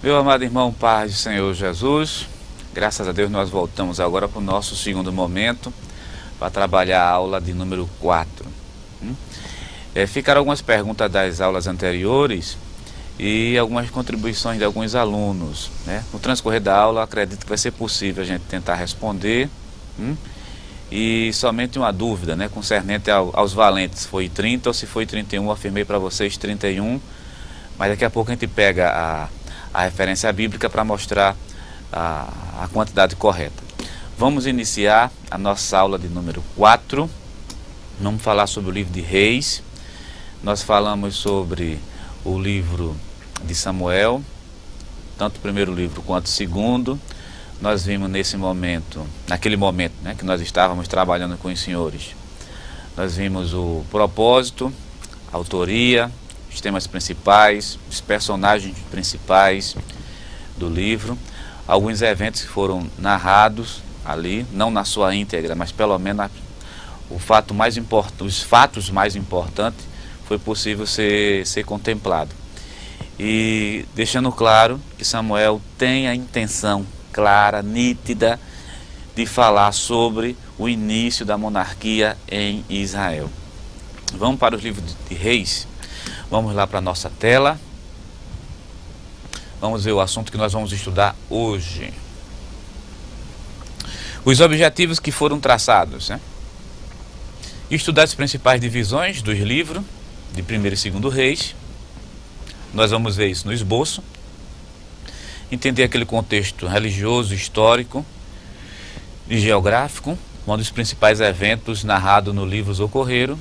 Meu amado irmão, paz do Senhor Jesus, graças a Deus nós voltamos agora para o nosso segundo momento, para trabalhar a aula de número 4. Ficaram algumas perguntas das aulas anteriores e algumas contribuições de alguns alunos, né? No transcorrer da aula, acredito que vai ser possível a gente tentar responder. E somente uma dúvida, né, concernente aos valentes, foi 30 ou se foi 31, afirmei para vocês 31, mas daqui a pouco a gente pega a referência bíblica para mostrar a quantidade correta. Vamos iniciar a nossa aula de número 4. Vamos falar sobre o livro de Reis. Nós falamos sobre o livro de Samuel, tanto o primeiro livro quanto o segundo. Nós vimos naquele momento, né, que nós estávamos trabalhando com os senhores, nós vimos o propósito, a autoria, os temas principais, os personagens principais do livro, alguns eventos que foram narrados ali, não na sua íntegra, mas pelo menos os fatos mais importantes foi possível ser contemplado. E deixando claro que Samuel tem a intenção clara, nítida, de falar sobre o início da monarquia em Israel. Vamos para os livros de Reis. Vamos lá para a nossa tela. Vamos ver o assunto que nós vamos estudar hoje. Os objetivos que foram traçados, né? Estudar as principais divisões dos livros de 1º e 2º Reis. Nós vamos ver isso no esboço. Entender aquele contexto religioso, histórico e geográfico, onde os principais eventos narrados no livro ocorreram.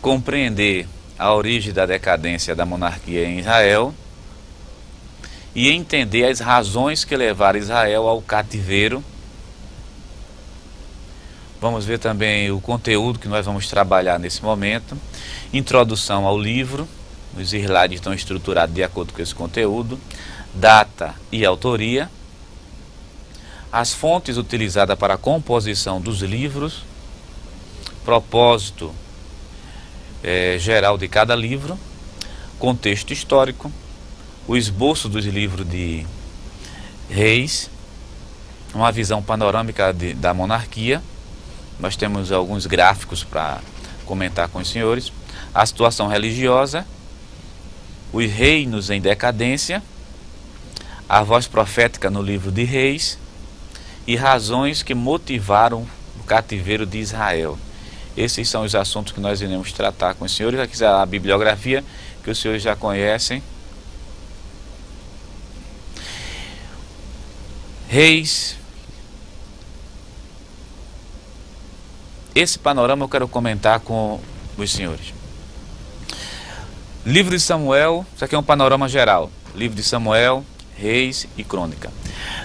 Compreender a origem da decadência da monarquia em Israel e entender as razões que levaram Israel ao cativeiro. Vamos ver também o conteúdo que nós vamos trabalhar nesse momento. Introdução ao livro, os slides estão estruturados de acordo com esse conteúdo. Data e autoria. As fontes utilizadas para a composição dos livros. Propósito geral de cada livro, contexto histórico, o esboço dos livros de Reis, uma visão panorâmica da monarquia. Nós temos alguns gráficos para comentar com os senhores, a situação religiosa, os reinos em decadência, a voz profética no livro de Reis e razões que motivaram o cativeiro de Israel. Esses são os assuntos que nós iremos tratar com os senhores. Aqui a bibliografia que os senhores já conhecem. Reis. Esse panorama eu quero comentar com os senhores. Livro de Samuel, isso aqui é um panorama geral. Livro de Samuel, Reis e Crônica.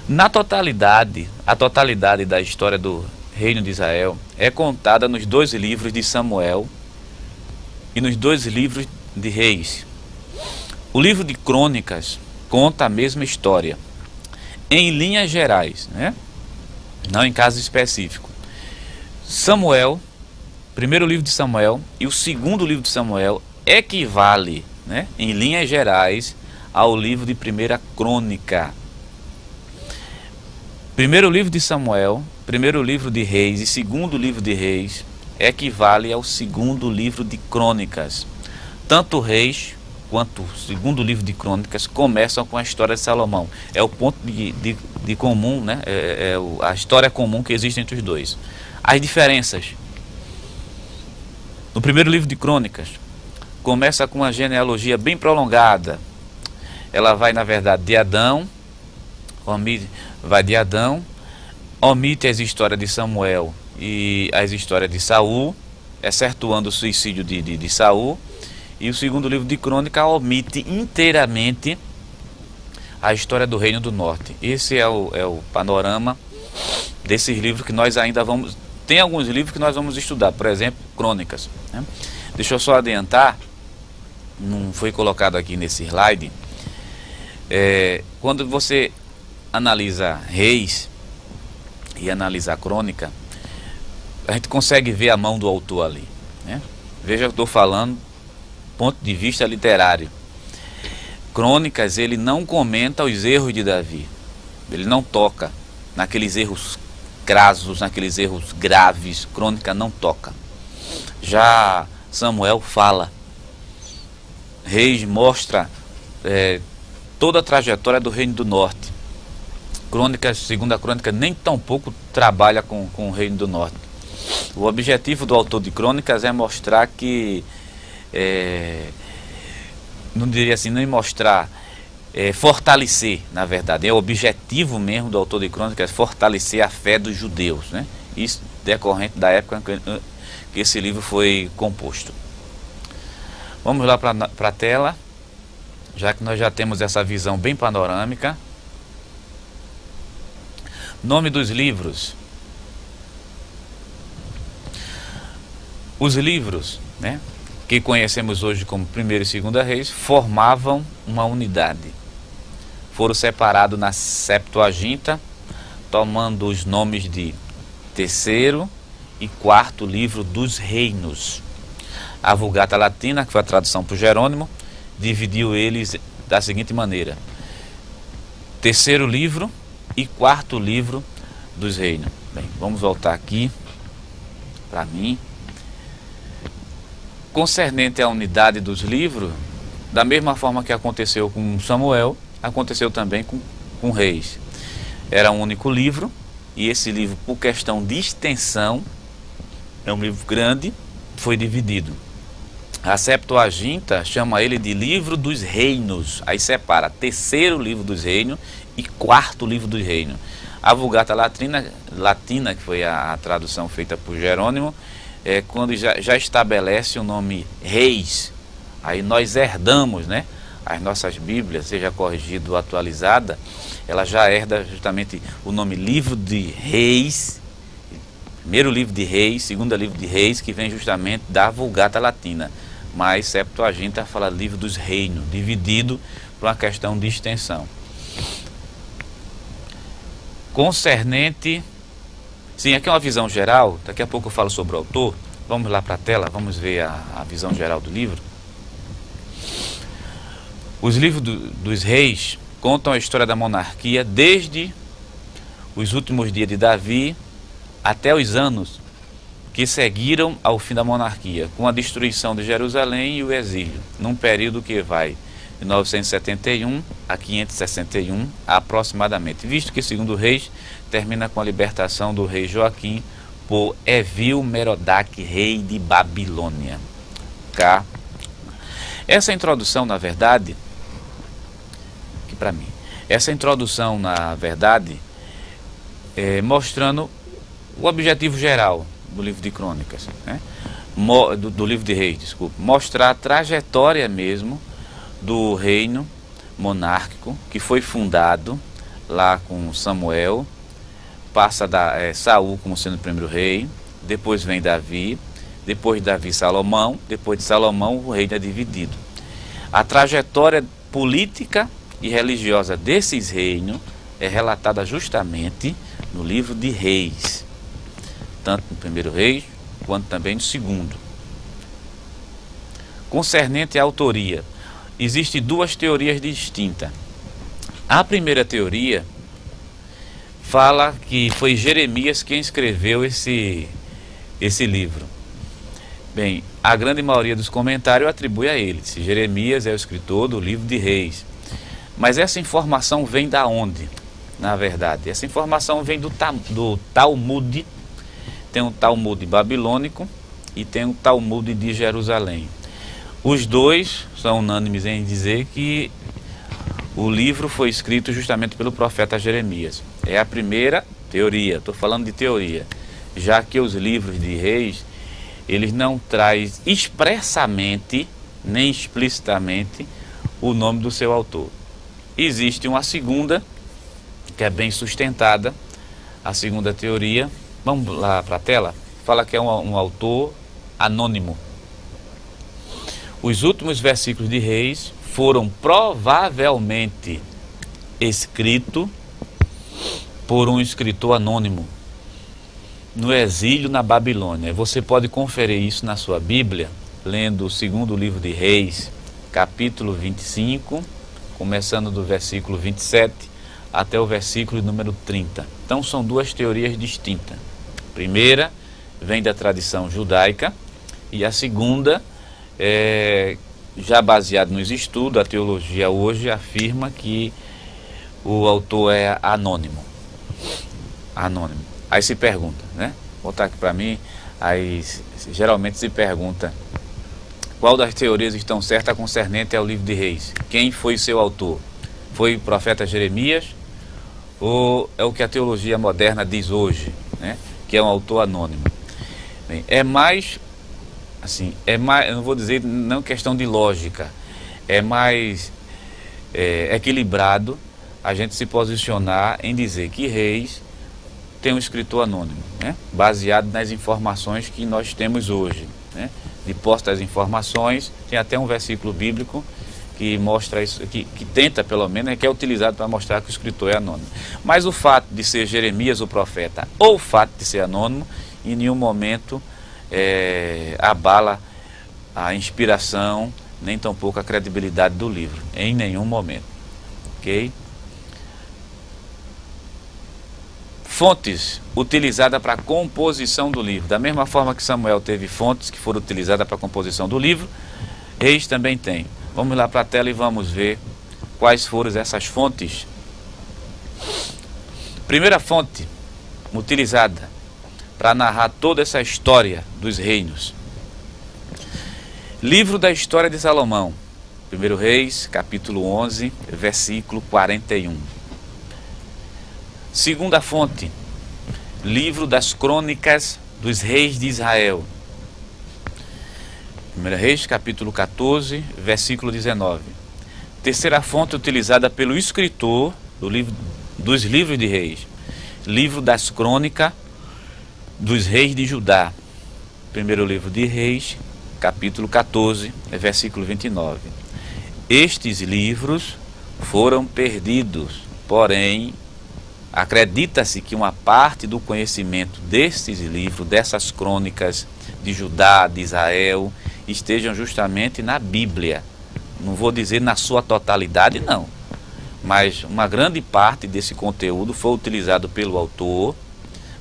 Na totalidade, a totalidade da história do Reino de Israel é contada nos 2 livros de Samuel e nos 2 livros de Reis. O livro de Crônicas conta a mesma história, em linhas gerais, né? Não em caso específico. Samuel, primeiro livro de Samuel e o segundo livro de Samuel equivale, né, em linhas gerais, ao livro de 1ª Crônica. Primeiro livro de Samuel, primeiro livro de Reis e segundo livro de Reis equivale ao segundo livro de Crônicas. Tanto Reis quanto o segundo livro de Crônicas começam com a história de Salomão. É o ponto de comum, né? A história comum que existe entre os dois. As diferenças. No primeiro livro de Crônicas, começa com uma genealogia bem prolongada. Ela vai, na verdade, de Adão, omite as histórias de Samuel e as histórias de Saul, excetuando o suicídio de Saul, E o segundo livro de Crônica omite inteiramente a história do Reino do Norte. Esse é o panorama desses livros que nós ainda vamos... Tem alguns livros que nós vamos estudar, por exemplo, Crônicas, né? Deixa eu só adiantar, não foi colocado aqui nesse slide, quando você analisa Reis e analisa a Crônica, a gente consegue ver a mão do autor ali, né? Veja que eu estou falando do ponto de vista literário. Crônicas, ele não comenta os erros de Davi, ele não toca naqueles erros crassos, naqueles erros graves. Crônica não toca. Já Samuel fala. Reis mostra toda a trajetória do Reino do Norte. Crônicas, segunda Crônica, nem tão pouco trabalha com o Reino do Norte. O objetivo do autor de Crônicas é mostrar que, não diria assim, nem mostrar, fortalecer, na verdade. É o objetivo mesmo do autor de Crônicas, fortalecer a fé dos judeus, né? Isso decorrente da época que esse livro foi composto. Vamos lá para a tela, já que nós já temos essa visão bem panorâmica. Nome dos livros. Os livros, né, que conhecemos hoje como Primeira e Segunda Reis, formavam uma unidade. Foram separados na Septuaginta, tomando os nomes de Terceiro e Quarto Livro dos Reinos. A Vulgata Latina, que foi a tradução por Jerônimo, dividiu eles da seguinte maneira: Terceiro livro e Quarto livro dos Reinos. Bem, vamos voltar aqui para mim. Concernente à unidade dos livros, da mesma forma que aconteceu com Samuel, aconteceu também com Reis. Era um único livro, e esse livro, por questão de extensão, é um livro grande, foi dividido. A Septuaginta chama ele de Livro dos Reinos, aí separa Terceiro livro dos Reinos e Quarto livro dos Reinos. A Vulgata Latina, que foi a tradução feita por Jerônimo, quando já estabelece o nome Reis, aí nós herdamos, né, as nossas Bíblias, seja corrigida ou atualizada, ela já herda justamente o nome Livro de Reis, primeiro livro de Reis, segundo livro de Reis, que vem justamente da Vulgata Latina, mas Septuaginta fala Livro dos Reinos, dividido por uma questão de extensão. Concernente... Sim, aqui é uma visão geral, daqui a pouco eu falo sobre o autor. Vamos lá para a tela, vamos ver a visão geral do livro. Os livros dos reis contam a história da monarquia desde os últimos dias de Davi até os anos que seguiram ao fim da monarquia, com a destruição de Jerusalém e o exílio, num período que vai de 971 a 561 aproximadamente, visto que segundo Reis termina com a libertação do rei Joaquim por Evil-Merodach, rei de Babilônia. Essa introdução, na verdade, mostrando o objetivo geral do livro de Crônicas, né? do livro de Reis, desculpa, mostrar a trajetória mesmo do reino monárquico que foi fundado lá com Samuel, passa Saul como sendo o primeiro rei, depois vem Davi, depois de Davi Salomão, depois de Salomão o reino é dividido. A trajetória política e religiosa desses reinos é relatada justamente no livro de Reis, tanto no primeiro rei quanto também no segundo. Concernente à autoria, existem duas teorias distintas. A primeira teoria fala que foi Jeremias quem escreveu esse livro. Bem, a grande maioria dos comentários atribui a ele. Jeremias é o escritor do livro de Reis. Mas essa informação vem da onde? Na verdade, essa informação vem do Talmud. Tem um Talmud babilônico e tem um Talmud de Jerusalém. Os dois são unânimes em dizer que o livro foi escrito justamente pelo profeta Jeremias. É a primeira teoria, estou falando de teoria, já que os livros de Reis, eles não trazem expressamente nem explicitamente o nome do seu autor. Existe uma segunda, que é bem sustentada, a segunda teoria. Vamos lá para a tela? Fala que é um autor anônimo. Os últimos versículos de Reis foram provavelmente escritos por um escritor anônimo no exílio na Babilônia. Você pode conferir isso na sua Bíblia, lendo o segundo livro de Reis, capítulo 25, começando do versículo 27 até o versículo número 30. Então são duas teorias distintas. A primeira vem da tradição judaica e a segunda, já baseado nos estudos, a teologia hoje afirma que o autor é anônimo. Anônimo. Aí se pergunta, né? Vou botar aqui para mim, aí geralmente se pergunta qual das teorias estão certas concernente ao livro de Reis. Quem foi seu autor? Foi o profeta Jeremias ou é o que a teologia moderna diz hoje, né? Que é um autor anônimo? Bem, é mais, eu não vou dizer, não questão de lógica, é mais equilibrado a gente se posicionar em dizer que Reis tem um escritor anônimo, né? Baseado nas informações que nós temos hoje, né? De posse das informações, tem até um versículo bíblico que mostra isso, que tenta pelo menos, que é utilizado para mostrar que o escritor é anônimo. Mas o fato de ser Jeremias o profeta, ou o fato de ser anônimo, em nenhum momento abala a inspiração, nem tampouco a credibilidade do livro, em nenhum momento. Ok? Fontes utilizadas para a composição do livro. Da mesma forma que Samuel teve fontes que foram utilizadas para a composição do livro, Reis também tem. Vamos lá para a tela e vamos ver quais foram essas fontes. Primeira fonte utilizada para narrar toda essa história dos reinos. Livro da História de Salomão. 1 Reis, capítulo 11, versículo 41. Segunda fonte, livro das crônicas dos reis de Israel. 1 Reis, capítulo 14, versículo 19. Terceira fonte utilizada pelo escritor dos livros de reis. Livro das crônicas dos reis de Judá. Primeiro livro de Reis, capítulo 14, versículo 29. Estes livros foram perdidos, porém acredita-se que uma parte do conhecimento destes livros, dessas crônicas de Judá, de Israel, estejam justamente na Bíblia. Não vou dizer na sua totalidade, não. Mas uma grande parte desse conteúdo foi utilizado pelo autor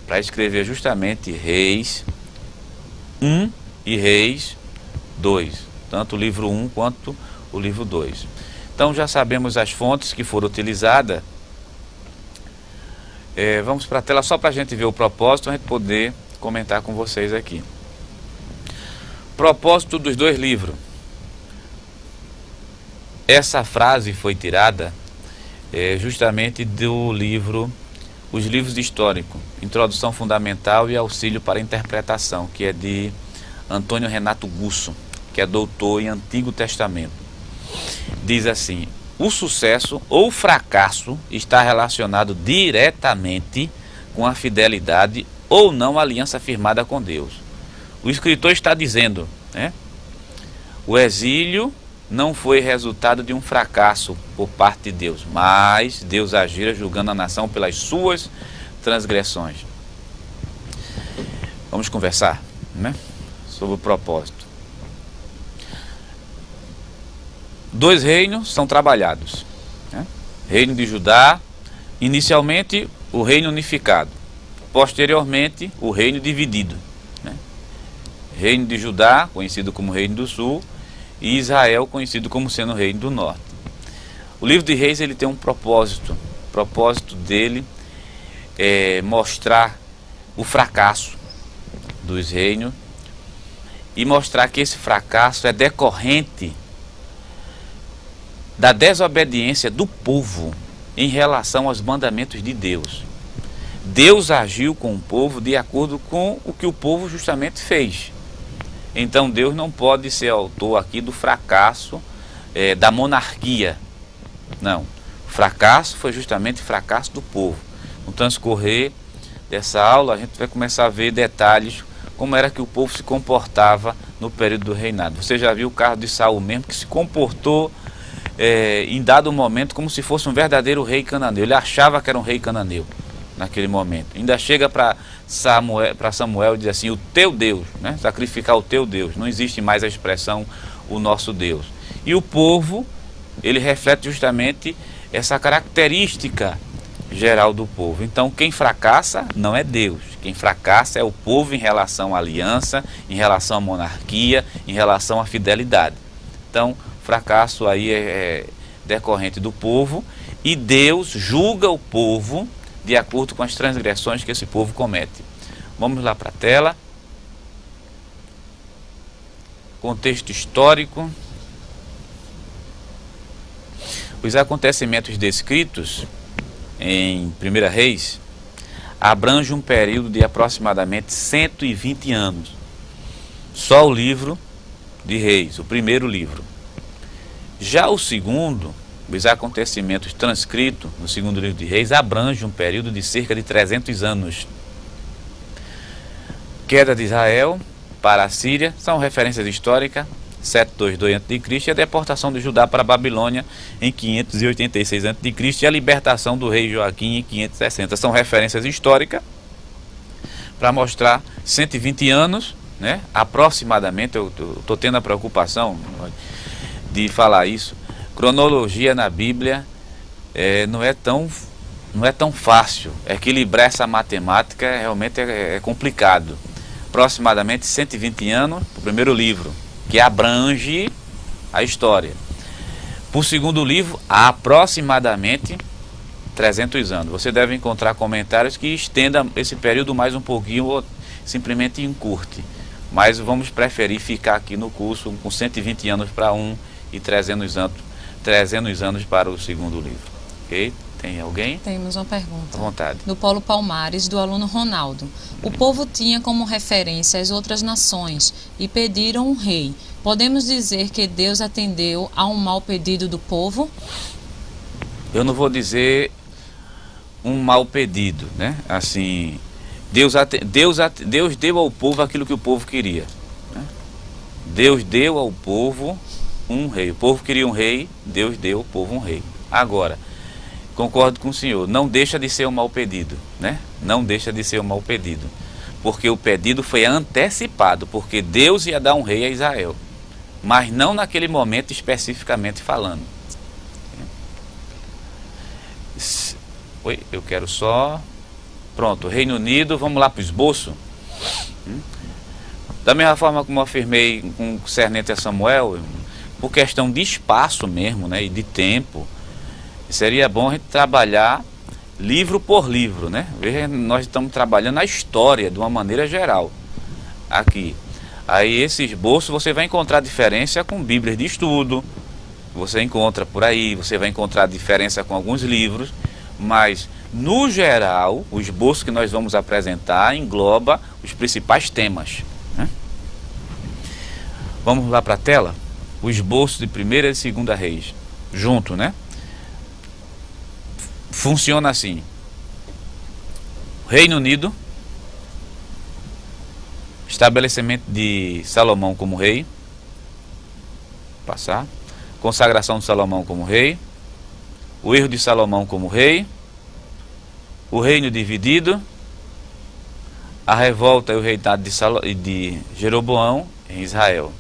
para escrever justamente Reis 1 e Reis 2. Tanto o livro 1 quanto o livro 2. Então já sabemos as fontes que foram utilizadas. Vamos para a tela só para a gente ver o propósito, a gente poder comentar com vocês aqui. Propósito dos dois livros. Essa frase foi tirada justamente do livro, os livros históricos, Introdução Fundamental e Auxílio para a Interpretação, que é de Antônio Renato Gusso, que é doutor em Antigo Testamento. Diz assim: o sucesso ou fracasso está relacionado diretamente com a fidelidade ou não aliança firmada com Deus. O escritor está dizendo, né? O exílio não foi resultado de um fracasso por parte de Deus, mas Deus agira julgando a nação pelas suas transgressões. Vamos conversar, né? Sobre o propósito. Dois reinos são trabalhados, né? Reino de Judá, inicialmente o reino unificado, posteriormente o reino dividido, né? Reino de Judá, conhecido como Reino do Sul, e Israel, conhecido como sendo o Reino do Norte. O livro de Reis ele tem um propósito. O propósito dele é mostrar o fracasso dos reinos e mostrar que esse fracasso é decorrente da desobediência do povo em relação aos mandamentos de Deus. Deus agiu com o povo de acordo com o que o povo justamente fez. Então Deus não pode ser autor aqui do fracasso da monarquia. Não, o fracasso foi justamente o fracasso do povo. No transcorrer dessa aula a gente vai começar a ver detalhes como era que o povo se comportava no período do reinado. Você já viu o caso de Saul mesmo, que se comportou em dado momento como se fosse um verdadeiro rei cananeu. Ele achava que era um rei cananeu naquele momento. Ainda chega para Samuel e diz assim: o teu Deus, né? Sacrificar o teu Deus. Não existe mais a expressão o nosso Deus. E o povo, ele reflete justamente essa característica geral do povo. Então quem fracassa não é Deus, quem fracassa é o povo em relação à aliança, em relação à monarquia, em relação à fidelidade. Então fracasso aí é decorrente do povo, e Deus julga o povo de acordo com as transgressões que esse povo comete. Vamos lá para a tela. Contexto histórico. Os acontecimentos descritos em 1 Reis abrange um período de aproximadamente 120 anos. Só o livro de Reis, o primeiro livro. Já o segundo, os acontecimentos transcritos no segundo livro de Reis, abrange um período de cerca de 300 anos. Queda de Israel para a Síria, são referências históricas, 722 a.C., e a deportação de Judá para a Babilônia em 586 a.C. e a libertação do rei Joaquim em 560. São referências históricas para mostrar 120 anos, né? Aproximadamente. Eu estou tendo a preocupação de falar isso. Cronologia na Bíblia não é tão fácil. Equilibrar essa matemática realmente é complicado. Aproximadamente 120 anos para o primeiro livro, que abrange a história. Para o segundo livro, há aproximadamente 300 anos. Você deve encontrar comentários que estendam esse período mais um pouquinho ou simplesmente encurte. Mas vamos preferir ficar aqui no curso com 120 anos para um e 300 anos para o segundo livro. Ok? Tem alguém? Temos uma pergunta. À vontade. Do Paulo Palmares, do aluno Ronaldo. O povo tinha como referência as outras nações e pediram um rei. Podemos dizer que Deus atendeu a um mau pedido do povo? Eu não vou dizer um mau pedido, né? Assim, Deus deu ao povo aquilo que o povo queria, né? Deus deu ao povo um rei. O povo queria um rei, Deus deu ao povo um rei. Agora, concordo com o senhor, não deixa de ser um mau pedido, né? Não deixa de ser um mau pedido, porque o pedido foi antecipado, porque Deus ia dar um rei a Israel, mas não naquele momento especificamente falando. Oi, eu quero só... Pronto, Reino Unido, vamos lá para o esboço. Da mesma forma como eu afirmei com concernente a Samuel, por questão de espaço mesmo, né, e de tempo, seria bom a gente trabalhar livro por livro, né? Veja, nós estamos trabalhando a história de uma maneira geral aqui. Aí esse esboço você vai encontrar diferença com bíblias de estudo, você encontra por aí, você vai encontrar diferença com alguns livros, mas no geral o esboço que nós vamos apresentar engloba os principais temas, né? Vamos lá para a tela? O esboço de 1ª e 2ª Reis, junto, né? Funciona assim: Reino Unido, estabelecimento de Salomão como rei, passar, consagração de Salomão como rei, o erro de Salomão como rei, o reino dividido, a revolta e o reinado de Jeroboão em Israel,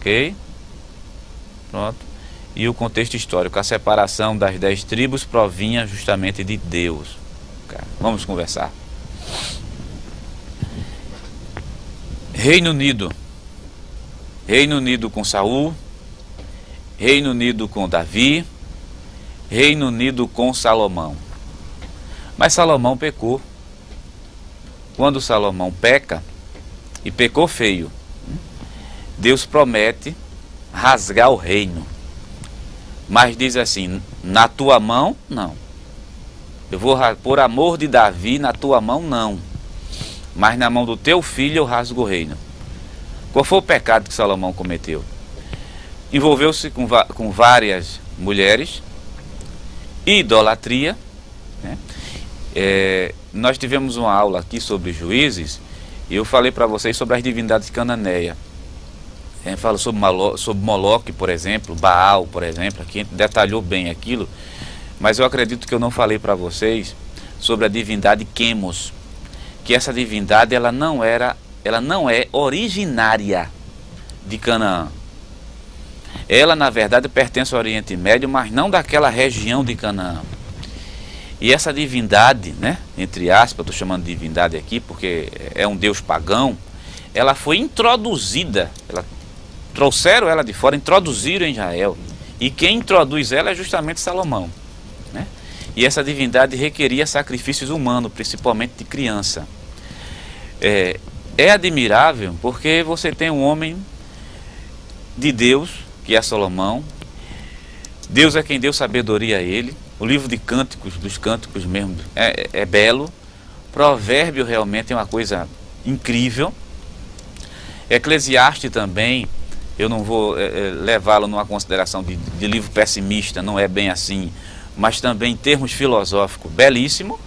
ok? Pronto. E o contexto histórico, a separação das 10 tribos provinha justamente de Deus. Vamos conversar. Reino Unido. Reino Unido com Saul, Reino Unido com Davi, Reino Unido com Salomão. Mas Salomão pecou. Quando Salomão peca, e pecou feio, Deus promete rasgar o reino. Mas diz assim: na tua mão, não. Eu vou, por amor de Davi, na tua mão, não. Mas na mão do teu filho eu rasgo o reino. Qual foi o pecado que Salomão cometeu? Envolveu-se com várias mulheres, idolatria, né? Nós tivemos uma aula aqui sobre Juízes, e eu falei para vocês sobre as divindades cananeias. Falo sobre Moloque, por exemplo, Baal, por exemplo, aqui a gente detalhou bem aquilo, mas eu acredito que eu não falei para vocês sobre a divindade Quemos, que essa divindade ela não é originária de Canaã. Ela, na verdade, pertence ao Oriente Médio, mas não daquela região de Canaã. E essa divindade, né, entre aspas, estou chamando de divindade aqui porque é um deus pagão, ela foi introduzida, trouxeram ela de fora, introduziram em Israel. E quem introduz ela é justamente Salomão, né? E essa divindade requeria sacrifícios humanos, principalmente de criança. É admirável porque você tem um homem de Deus, que é Salomão. Deus é quem deu sabedoria a ele. O livro de Cânticos, dos Cânticos mesmo, é belo. Provérbio realmente é uma coisa incrível. Eclesiastes também, eu não vou levá-lo numa consideração de livro pessimista, não é bem assim, mas também em termos filosóficos, belíssimo.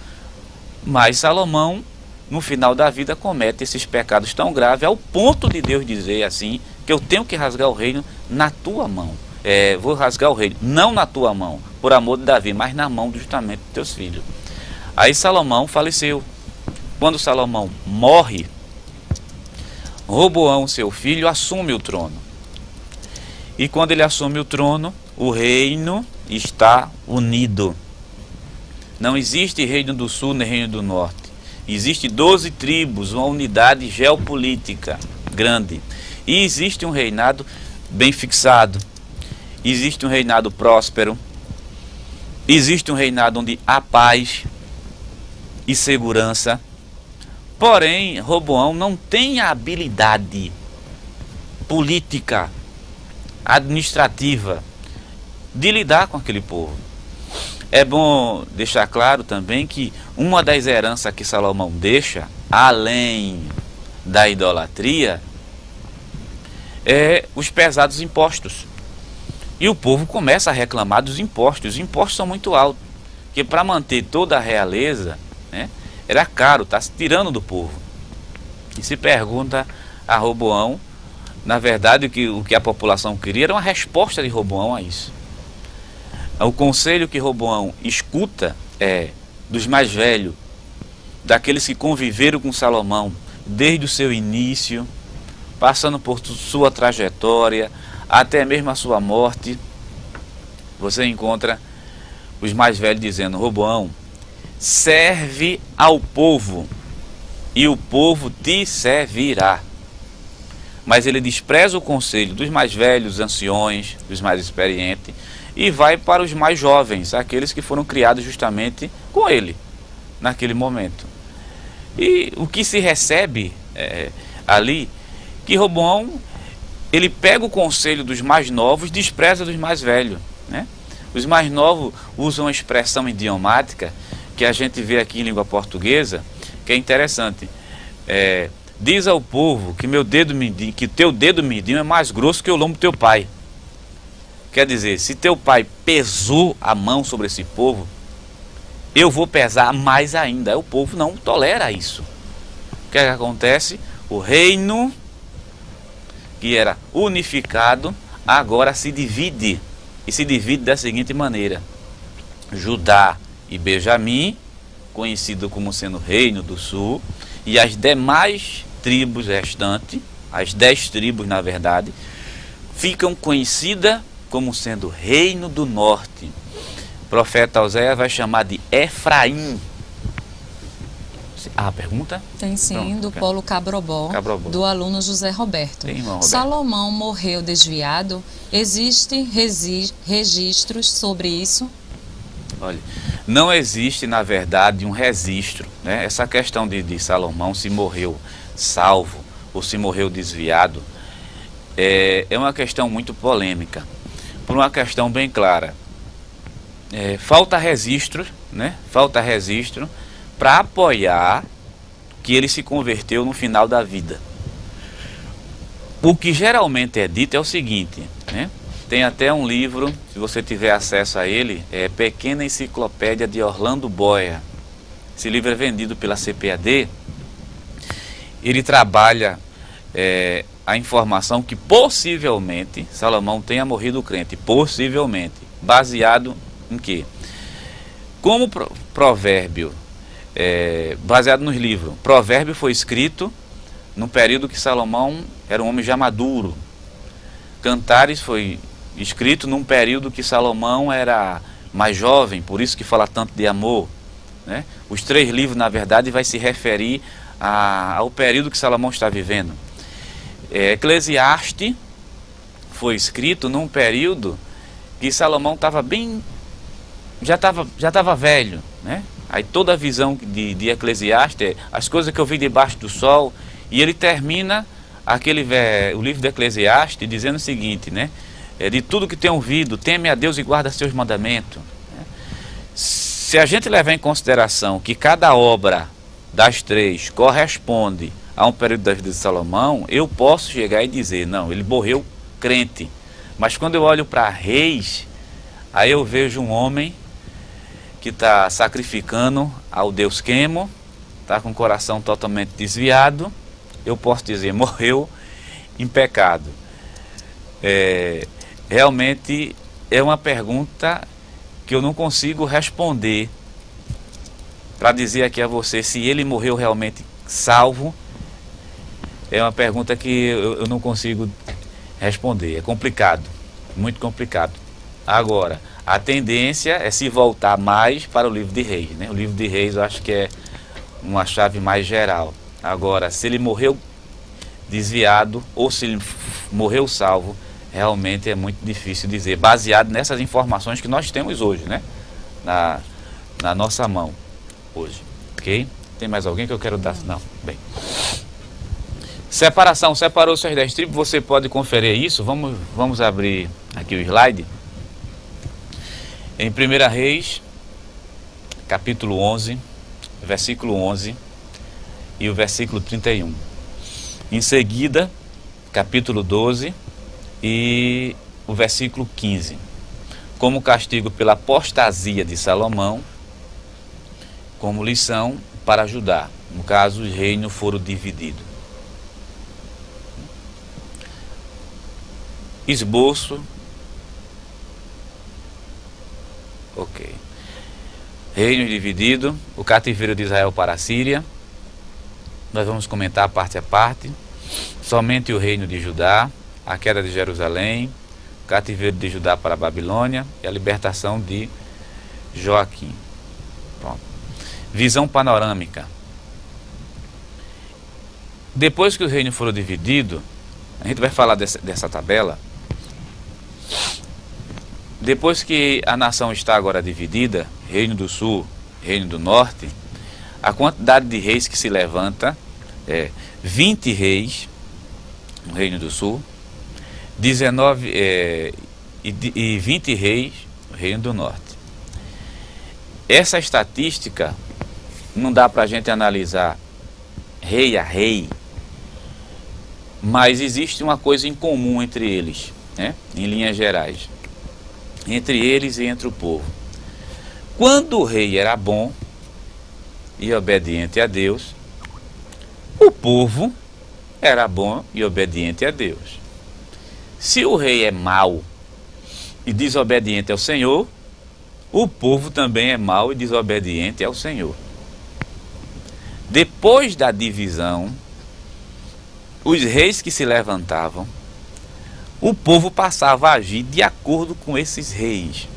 Mas Salomão, no final da vida, comete esses pecados tão graves, ao ponto de Deus dizer assim, que eu tenho que rasgar o reino na tua mão. Vou rasgar o reino, não na tua mão, por amor de Davi, mas na mão justamente dos teus filhos. Aí Salomão faleceu. Quando Salomão morre, Roboão, seu filho, assume o trono. E quando ele assume o trono, o reino está unido. Não existe reino do sul nem reino do norte. Existe 12 tribos, uma unidade geopolítica grande. E existe um reinado bem fixado. Existe um reinado próspero. Existe um reinado onde há paz e segurança. Porém, Roboão não tem a habilidade política, administrativa, de lidar com aquele povo. É bom deixar claro também que uma das heranças que Salomão deixa, além da idolatria, os pesados impostos. E o povo começa a reclamar dos impostos. Os impostos são muito altos, porque para manter toda a realeza, né, era caro, está se tirando do povo. E se pergunta a Roboão, na verdade o que a população queria era uma resposta de Roboão a isso. O conselho que Roboão escuta é dos mais velhos, daqueles que conviveram com Salomão desde o seu início, passando por sua trajetória, até mesmo a sua morte. Você encontra os mais velhos dizendo: Roboão, serve ao povo e o povo te servirá. Mas ele despreza o conselho dos mais velhos, anciões, dos mais experientes, e vai para os mais jovens, aqueles que foram criados justamente com ele, naquele momento. E o que se recebe ali, que Roboão, ele pega o conselho dos mais novos, despreza dos mais velhos, né? Os mais novos usam uma expressão idiomática que a gente vê aqui em língua portuguesa, que é interessante. Diz ao povo que meu dedo mindinho, que teu dedo mindinho é mais grosso que o lombo do teu pai. Quer dizer, se teu pai pesou a mão sobre esse povo, eu vou pesar mais ainda. O povo não tolera isso. O que acontece? O reino, que era unificado, agora se divide. E se divide da seguinte maneira: Judá e Benjamim, conhecido como sendo Reino do Sul, e as demais tribos restantes, as 10 tribos na verdade, ficam conhecidas como sendo Reino do Norte. O profeta Oséias vai chamar de Efraim. Pergunta? Tem sim. Pronto, do Polo Cabrobó, do aluno José Roberto. Salomão morreu desviado? Existem registros sobre isso? Olha, não existe na verdade um registro, né? Essa questão de Salomão, se morreu salvo ou se morreu desviado, é uma questão muito polêmica, por uma questão bem clara. Falta registro, né? Falta registro para apoiar que ele se converteu no final da vida. O que geralmente é dito é o seguinte, né? Tem até um livro, se você tiver acesso a ele, é Pequena Enciclopédia de Orlando Boyer. Esse livro é vendido pela CPAD. Ele trabalha a informação que possivelmente Salomão tenha morrido crente, possivelmente, baseado em quê? Como provérbio, baseado nos livros, provérbio foi escrito no período que Salomão era um homem já maduro. Cantares foi escrito num período que Salomão era mais jovem, por isso que fala tanto de amor, né? Os 3 livros, na verdade, vai se referir ao período que Salomão está vivendo. Eclesiastes foi escrito num período que Salomão estava bem, já estava velho, né? Aí toda a visão de Eclesiastes, as coisas que eu vi debaixo do sol, e ele termina o livro de Eclesiastes dizendo o seguinte, né? De tudo que tem ouvido, teme a Deus e guarda seus mandamentos. Se a gente levar em consideração que cada obra das 3 corresponde a um período da vida de Salomão, eu posso chegar e dizer, não, ele morreu crente. Mas quando eu olho para Reis, aí eu vejo um homem que está sacrificando ao Deus Quemo, está com o coração totalmente desviado, eu posso dizer, morreu em pecado. Realmente é uma pergunta que eu não consigo responder para dizer aqui a você se ele morreu realmente salvo. É uma pergunta que eu não consigo responder, é complicado, muito complicado. Agora, a tendência é se voltar mais para o livro de Reis, né? O livro de Reis eu acho que é uma chave mais geral. Agora, se ele morreu desviado ou se ele morreu salvo, realmente é muito difícil dizer, baseado nessas informações que nós temos hoje, né? Na nossa mão, hoje, ok? Tem mais alguém que eu quero dar? Não, bem. Separação, separou suas 10 tribos, você pode conferir isso, vamos abrir aqui o slide. Em 1 Reis, capítulo 11, versículo 11 e o versículo 31. Em seguida, capítulo 12 e o versículo 15. Como castigo pela apostasia de Salomão, como lição para Judá. No caso, os reinos foram divididos. Esboço. Ok. Reino dividido, o cativeiro de Israel para a Síria. Nós vamos comentar parte a parte. Somente o reino de Judá, a queda de Jerusalém, o cativeiro de Judá para a Babilônia e a libertação de Joaquim. Pronto. Visão panorâmica. Depois que os reinos foram divididos, a gente vai falar dessa tabela. Depois que a nação está agora dividida, reino do sul, reino do norte, a quantidade de reis que se levanta é 20 reis no reino do sul, 19 e 20 reis no reino do norte. Essa estatística não dá para a gente analisar rei a rei, mas existe uma coisa em comum entre eles, né? Em linhas gerais, entre eles e entre o povo. Quando o rei era bom e obediente a Deus, o povo era bom e obediente a Deus. Se o rei é mau e desobediente ao Senhor, o povo também é mau e desobediente ao Senhor. Depois da divisão, os reis que se levantavam, o povo passava a agir de acordo com esses reis.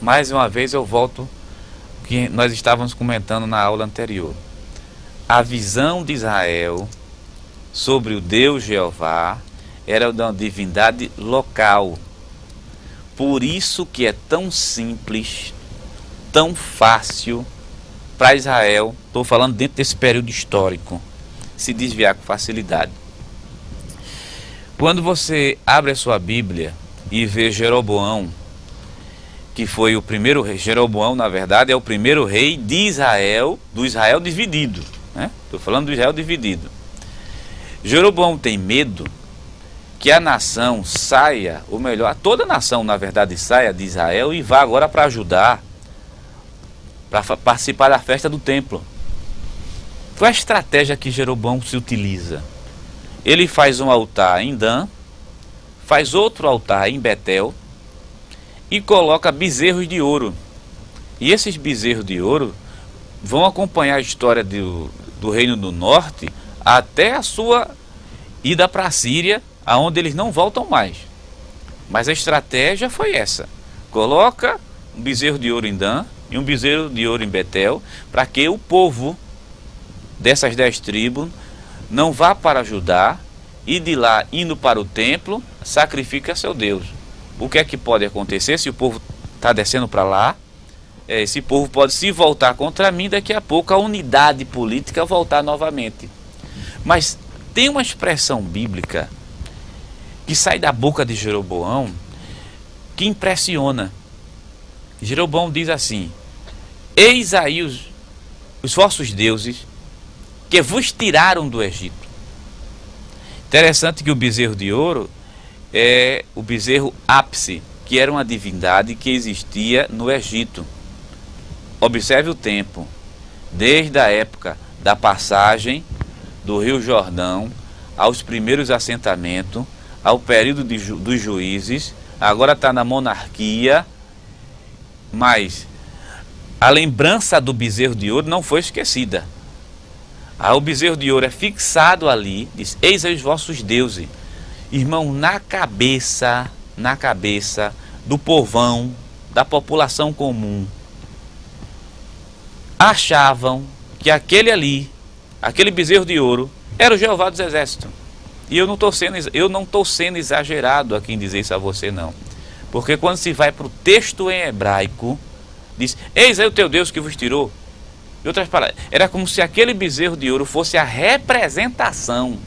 Mais uma vez eu volto ao que nós estávamos comentando na aula anterior. A visão de Israel sobre o Deus Jeová era de uma divindade local. Por isso que é tão simples, tão fácil para Israel, estou falando dentro desse período histórico, se desviar com facilidade. Quando você abre a sua Bíblia e vê Jeroboão, que foi o primeiro rei, Jeroboão na verdade é o primeiro rei de Israel, do Israel dividido, né? Estou falando do Israel dividido. Jeroboão tem medo que a nação saia, ou melhor, toda a nação, na verdade, saia de Israel e vá agora para ajudar, para participar da festa do templo. Qual é a estratégia que Jeroboão se utiliza? Ele faz um altar em Dan, faz outro altar em Betel e coloca bezerros de ouro. E esses bezerros de ouro vão acompanhar a história do Reino do Norte até a sua ida para a Síria, aonde eles não voltam mais. Mas a estratégia foi essa: coloca um bezerro de ouro em Dan e um bezerro de ouro em Betel, para que o povo dessas 10 tribos não vá para Judá e de lá, indo para o templo, sacrifique a seu Deus. O que é que pode acontecer se o povo está descendo para lá? Esse povo pode se voltar contra mim, daqui a pouco a unidade política voltar novamente. Mas tem uma expressão bíblica que sai da boca de Jeroboão que impressiona. Jeroboão diz assim: eis aí os vossos deuses que vos tiraram do Egito. Interessante que o bezerro de ouro é o bezerro ápice, que era uma divindade que existia no Egito. Observe o tempo, desde a época da passagem do Rio Jordão aos primeiros assentamentos, ao período dos juízes, agora está na monarquia, mas a lembrança do bezerro de ouro não foi esquecida. O bezerro de ouro é fixado ali, diz: eis aí os vossos deuses. Irmão, na cabeça do povão, da população comum, achavam que aquele bezerro de ouro, era o Jeová dos Exércitos. E eu não estou sendo exagerado aqui em dizer isso a você, não. Porque quando se vai para o texto em hebraico, diz: eis aí o teu Deus que vos tirou. Em outras palavras, era como se aquele bezerro de ouro fosse a representação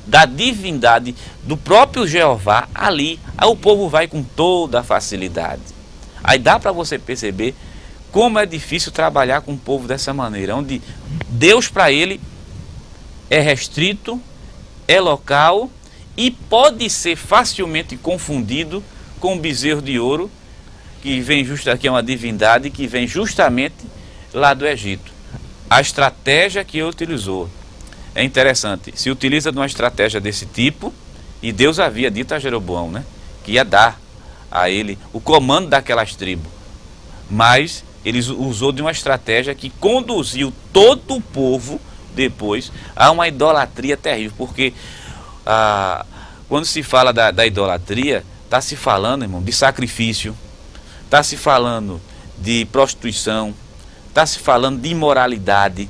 da divindade do próprio Jeová ali. Aí o povo vai com toda a facilidade. Aí dá para você perceber como é difícil trabalhar com um povo dessa maneira, onde Deus para ele é restrito, é local e pode ser facilmente confundido com um bezerro de ouro que é uma divindade que vem justamente lá do Egito. A estratégia que ele utilizou é interessante. Se utiliza de uma estratégia desse tipo, e Deus havia dito a Jeroboão, né, que ia dar a ele o comando daquelas tribos, mas ele usou de uma estratégia que conduziu todo o povo depois a uma idolatria terrível, porque quando se fala da idolatria, está se falando, irmão, de sacrifício, está se falando de prostituição, está se falando de imoralidade,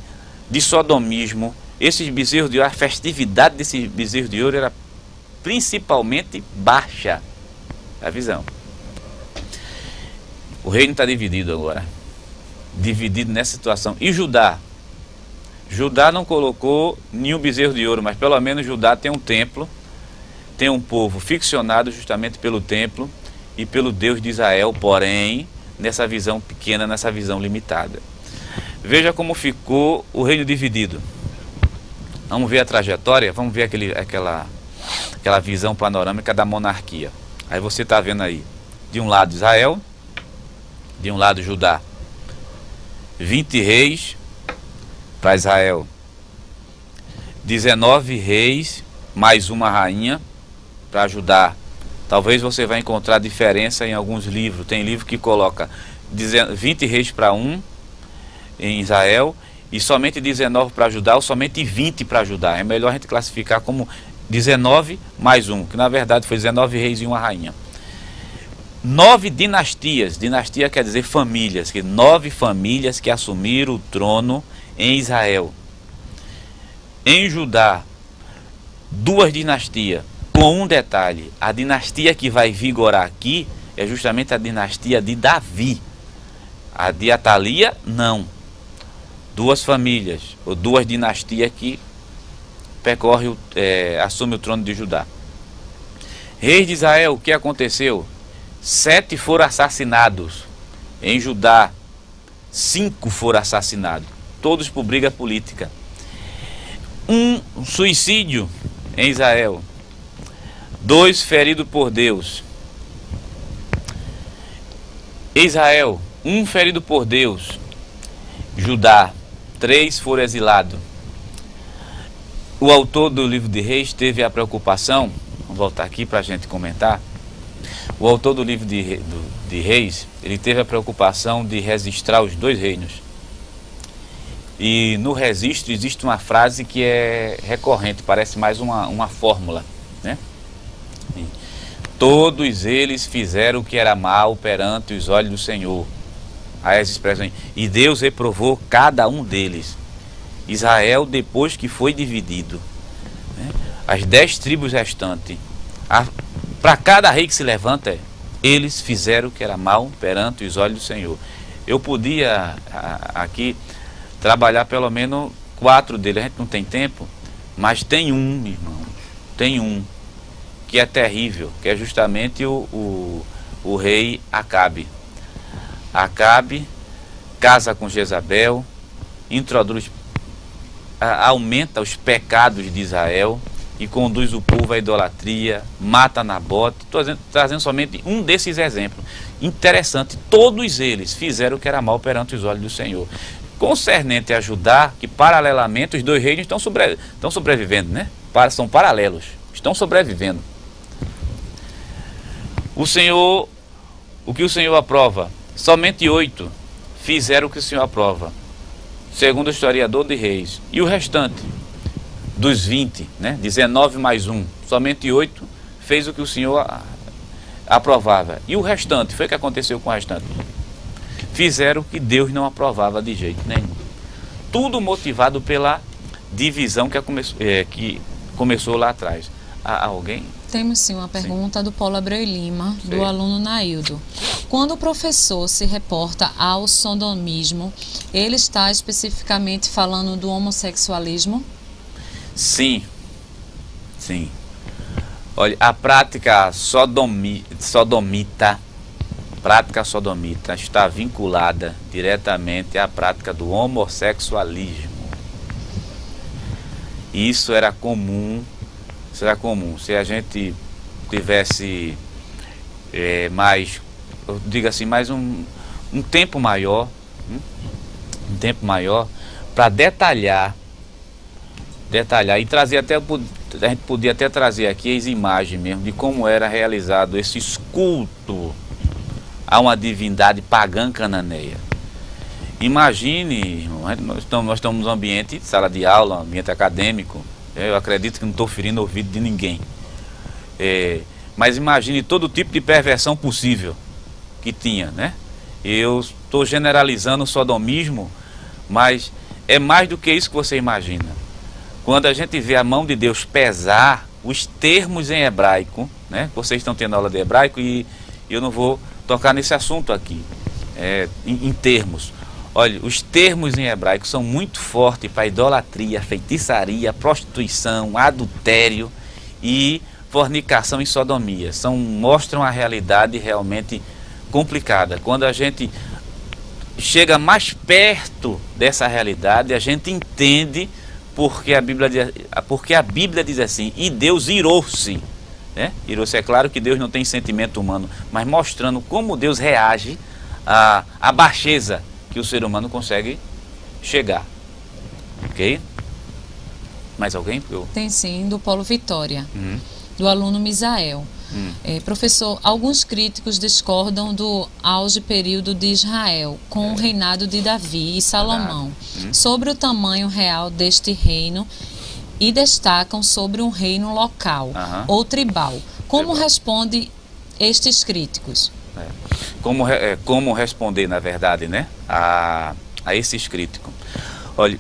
de sodomismo. Esses bezerros de ouro, a festividade desses bezerros de ouro era principalmente baixa. A visão. O reino está dividido agora, dividido nessa situação. E Judá? Judá não colocou nenhum bezerro de ouro, mas pelo menos Judá tem um templo, tem um povo ficcionado justamente pelo templo e pelo Deus de Israel, porém, nessa visão pequena, nessa visão limitada. Veja como ficou o reino dividido. Vamos ver a trajetória, vamos ver aquela visão panorâmica da monarquia. Aí você está vendo aí, de um lado Israel, de um lado Judá. 20 reis para Israel, 19 reis mais uma rainha para Judá. Talvez você vai encontrar diferença em alguns livros. Tem livro que coloca 20 reis para um em Israel e somente 19 para Judá, ou somente 20 para Judá. É melhor a gente classificar como 19 mais um, que na verdade foi 19 reis e uma rainha. 9 dinastias, dinastia quer dizer famílias, 9 famílias que assumiram o trono em Israel. Em Judá, 2 dinastias, com um detalhe: a dinastia que vai vigorar aqui é justamente a dinastia de Davi. A de Atalia, não. 2 famílias, ou 2 dinastias que assume o trono de Judá. Reis de Israel, o que aconteceu? 7 foram assassinados. Em Judá, 5 foram assassinados, todos por briga política. Um suicídio em Israel. 2 ferido por Deus. Israel, 1 ferido por Deus. Judá, 3 foram exilados. O autor do livro de Reis teve a preocupação, vamos voltar aqui para a gente comentar. O autor do livro de Reis, ele teve a preocupação de registrar os 2 reinos. E no registro existe uma frase que é recorrente, parece mais uma fórmula, né? Todos eles fizeram o que era mal perante os olhos do Senhor. Aí as expressões, e Deus reprovou cada um deles. Israel, depois que foi dividido, né? As 10 tribos restantes, para cada rei que se levanta, eles fizeram o que era mal perante os olhos do Senhor. Eu podia aqui trabalhar pelo menos 4 deles, a gente não tem tempo, mas tem um, irmão, tem um que é terrível, que é justamente o rei Acabe. Acabe casa com Jezabel, introduz, aumenta os pecados de Israel e conduz o povo à idolatria, mata Nabote. Estou trazendo somente um desses exemplos. Interessante, todos eles fizeram o que era mal perante os olhos do Senhor. Concernente a Judá, que paralelamente os 2 reinos estão sobrevivendo, né? São paralelos, estão sobrevivendo. O que o Senhor aprova? Somente 8 fizeram o que o Senhor aprova, segundo o historiador de Reis. E o restante, dos 20, né? 19 mais 1, somente 8 fez o que o Senhor aprovava. E o restante, foi o que aconteceu com o restante? Fizeram o que Deus não aprovava de jeito nenhum. Tudo motivado pela divisão que começou lá atrás. Há alguém? Temos sim uma pergunta do Paulo Abreu Lima, do aluno Naildo. Quando o professor se reporta ao sodomismo, ele está especificamente falando do homossexualismo? Sim, sim. Olha, a prática sodomita está vinculada diretamente à prática do homossexualismo. Isso era comum. Se a gente tivesse mais, eu digo assim, mais um tempo maior, para detalhar e trazer até, a gente podia até trazer aqui as imagens mesmo de como era realizado esse culto a uma divindade pagã cananeia. Imagine, irmão, nós estamos num ambiente de sala de aula, um ambiente acadêmico. Eu acredito que não estou ferindo o ouvido de ninguém. Mas imagine todo tipo de perversão possível que tinha, né? Eu estou generalizando o sodomismo, mas é mais do que isso que você imagina. Quando a gente vê a mão de Deus pesar os termos em hebraico, né? Vocês estão tendo aula de hebraico e eu não vou tocar nesse assunto aqui, em termos. Olha, os termos em hebraico são muito fortes para idolatria, feitiçaria, prostituição, adultério e fornicação e sodomia. Mostram a realidade realmente complicada. Quando a gente chega mais perto dessa realidade, a gente entende porque a Bíblia diz assim, e Deus irou-se. Né? Irou-se, é claro que Deus não tem sentimento humano, mas mostrando como Deus reage à baixeza que o ser humano consegue chegar. Ok? Mais alguém? Tem sim, do Paulo Vitória, do aluno Misael. Professor, alguns críticos discordam do auge período de Israel com o reinado de Davi e Salomão sobre o tamanho real deste reino e destacam sobre um reino local ou tribal. Como responde estes críticos? Como responder, na verdade, né, a esses críticos? Olha,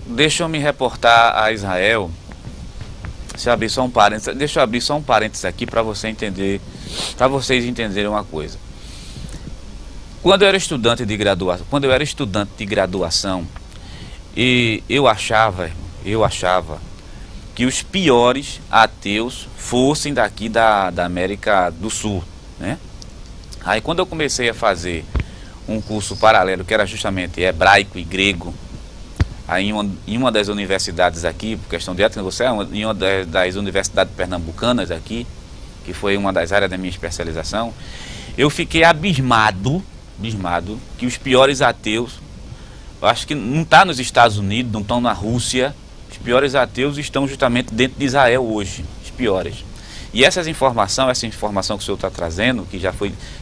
deixa eu me reportar a Israel. Deixa eu abrir só um parênteses aqui para você entender, para vocês entenderem uma coisa. Quando eu era estudante de graduação, e eu achava que os piores ateus fossem daqui da América do Sul, né? Aí quando eu comecei a fazer um curso paralelo, que era justamente hebraico e grego, aí em uma das universidades aqui, por questão de ética, você é em uma das universidades pernambucanas aqui, que foi uma das áreas da minha especialização, eu fiquei abismado que os piores ateus, eu acho que não está nos Estados Unidos, não estão na Rússia, os piores ateus estão justamente dentro de Israel hoje, os piores. E essa informação que o senhor está trazendo,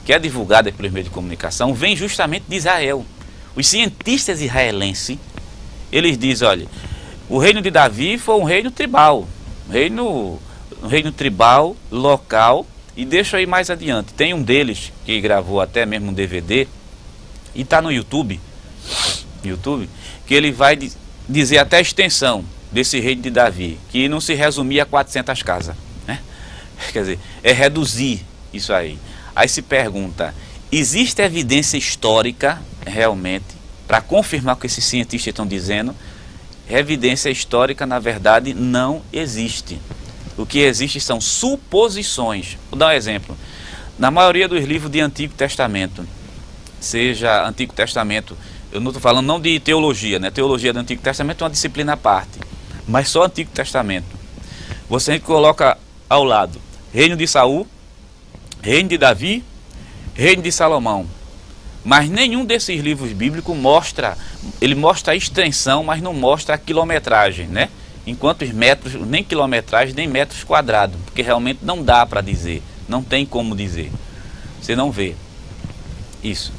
que é divulgada pelos meios de comunicação, vem justamente de Israel. Os cientistas israelenses, eles dizem, olha, o reino de Davi foi um reino tribal, um reino tribal, local, e deixa aí mais adiante. Tem um deles que gravou até mesmo um DVD, e está no YouTube, que ele vai dizer até a extensão desse reino de Davi, que não se resumia a 400 casas, né? Quer dizer, é reduzir isso aí. Aí se pergunta, existe evidência histórica realmente para confirmar o que esses cientistas estão dizendo? Evidência histórica, na verdade, não existe. O que existe são suposições. Vou dar um exemplo. Na maioria dos livros de Antigo Testamento, seja Antigo Testamento, eu não estou falando não de teologia, né? Teologia do Antigo Testamento é uma disciplina à parte, mas só Antigo Testamento. Você coloca ao lado reino de Saul, reino de Davi, reino de Salomão. Mas nenhum desses livros bíblicos mostra a extensão, mas não mostra a quilometragem, né? Em quantos metros, nem quilometragem, nem metros quadrados, porque realmente não dá para dizer, não tem como dizer. Você não vê isso.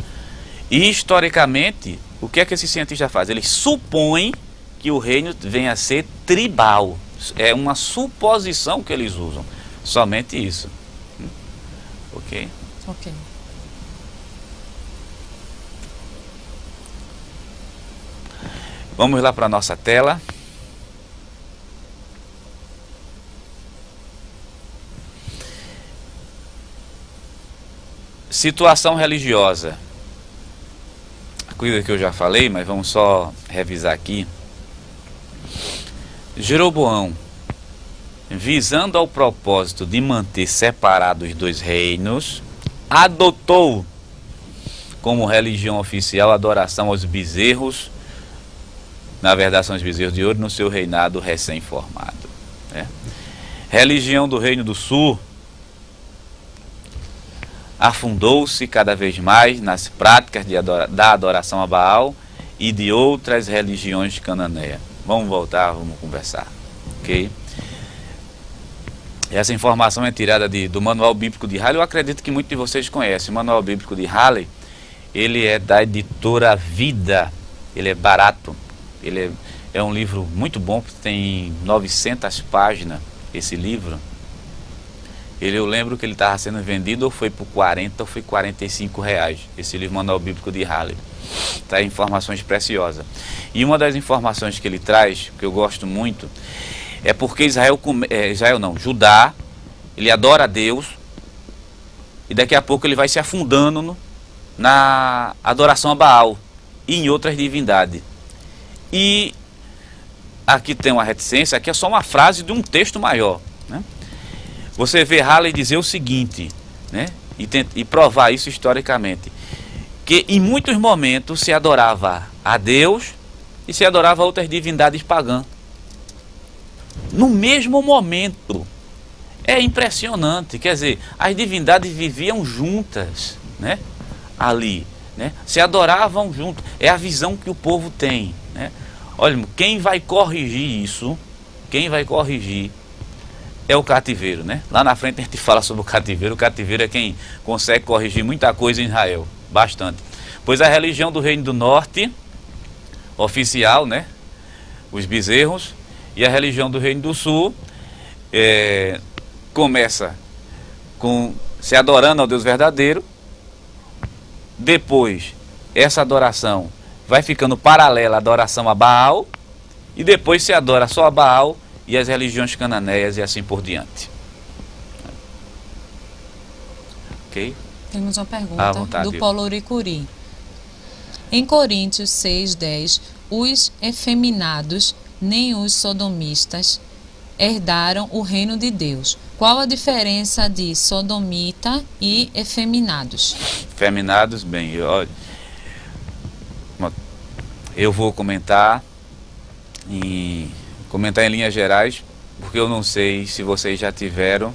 E historicamente, o que é que esses cientistas fazem? Eles supõem que o reino venha a ser tribal. É uma suposição que eles usam. Somente isso. Ok? Ok. Vamos lá para a nossa tela. Situação religiosa. Coisa que eu já falei, mas vamos só revisar aqui. Jeroboão, visando ao propósito de manter separados os dois reinos, adotou como religião oficial a adoração aos bezerros, na verdade são os bezerros de ouro, no seu reinado recém-formado, né? Religião do Reino do Sul afundou-se cada vez mais nas práticas da adoração a Baal e de outras religiões cananeias. Vamos voltar, vamos conversar, ok? Essa informação é tirada do Manual Bíblico de Halley. Eu acredito que muitos de vocês conhecem. O Manual Bíblico de Halley, ele é da editora Vida. Ele é barato. Ele é um livro muito bom, tem 900 páginas esse livro. Eu lembro que ele estava sendo vendido ou foi por 40 ou foi 45 reais. Esse livro Manual Bíblico de Halley. Traz informações preciosas. E uma das informações que ele traz, que eu gosto muito, é porque Judá, ele adora a Deus e daqui a pouco ele vai se afundando na adoração a Baal e em outras divindades. E aqui tem uma reticência, aqui é só uma frase de um texto maior, né? Você vê Halley dizer o seguinte, né? E provar isso historicamente, que em muitos momentos se adorava a Deus e se adorava a outras divindades pagãs. No mesmo momento. É impressionante, quer dizer, as divindades viviam juntas, né? Ali, né? Se adoravam juntos. É a visão que o povo tem, né? Olha, quem vai corrigir isso, é o cativeiro, né? Lá na frente a gente fala sobre o cativeiro. O cativeiro é quem consegue corrigir muita coisa em Israel, bastante. Pois a religião do Reino do Norte, oficial, né? Os bezerros, e a religião do Reino do Sul começa com se adorando ao Deus verdadeiro. Depois, essa adoração vai ficando paralela à adoração a Baal, e depois se adora só a Baal e as religiões cananeias e assim por diante. Ok? Temos uma pergunta do Paulo Uricuri. Em Coríntios 6:10, os efeminados, nem os sodomistas, herdaram o reino de Deus. Qual a diferença de sodomita e efeminados? Efeminados, bem, eu vou comentar em comentar em linhas gerais, porque eu não sei se vocês já tiveram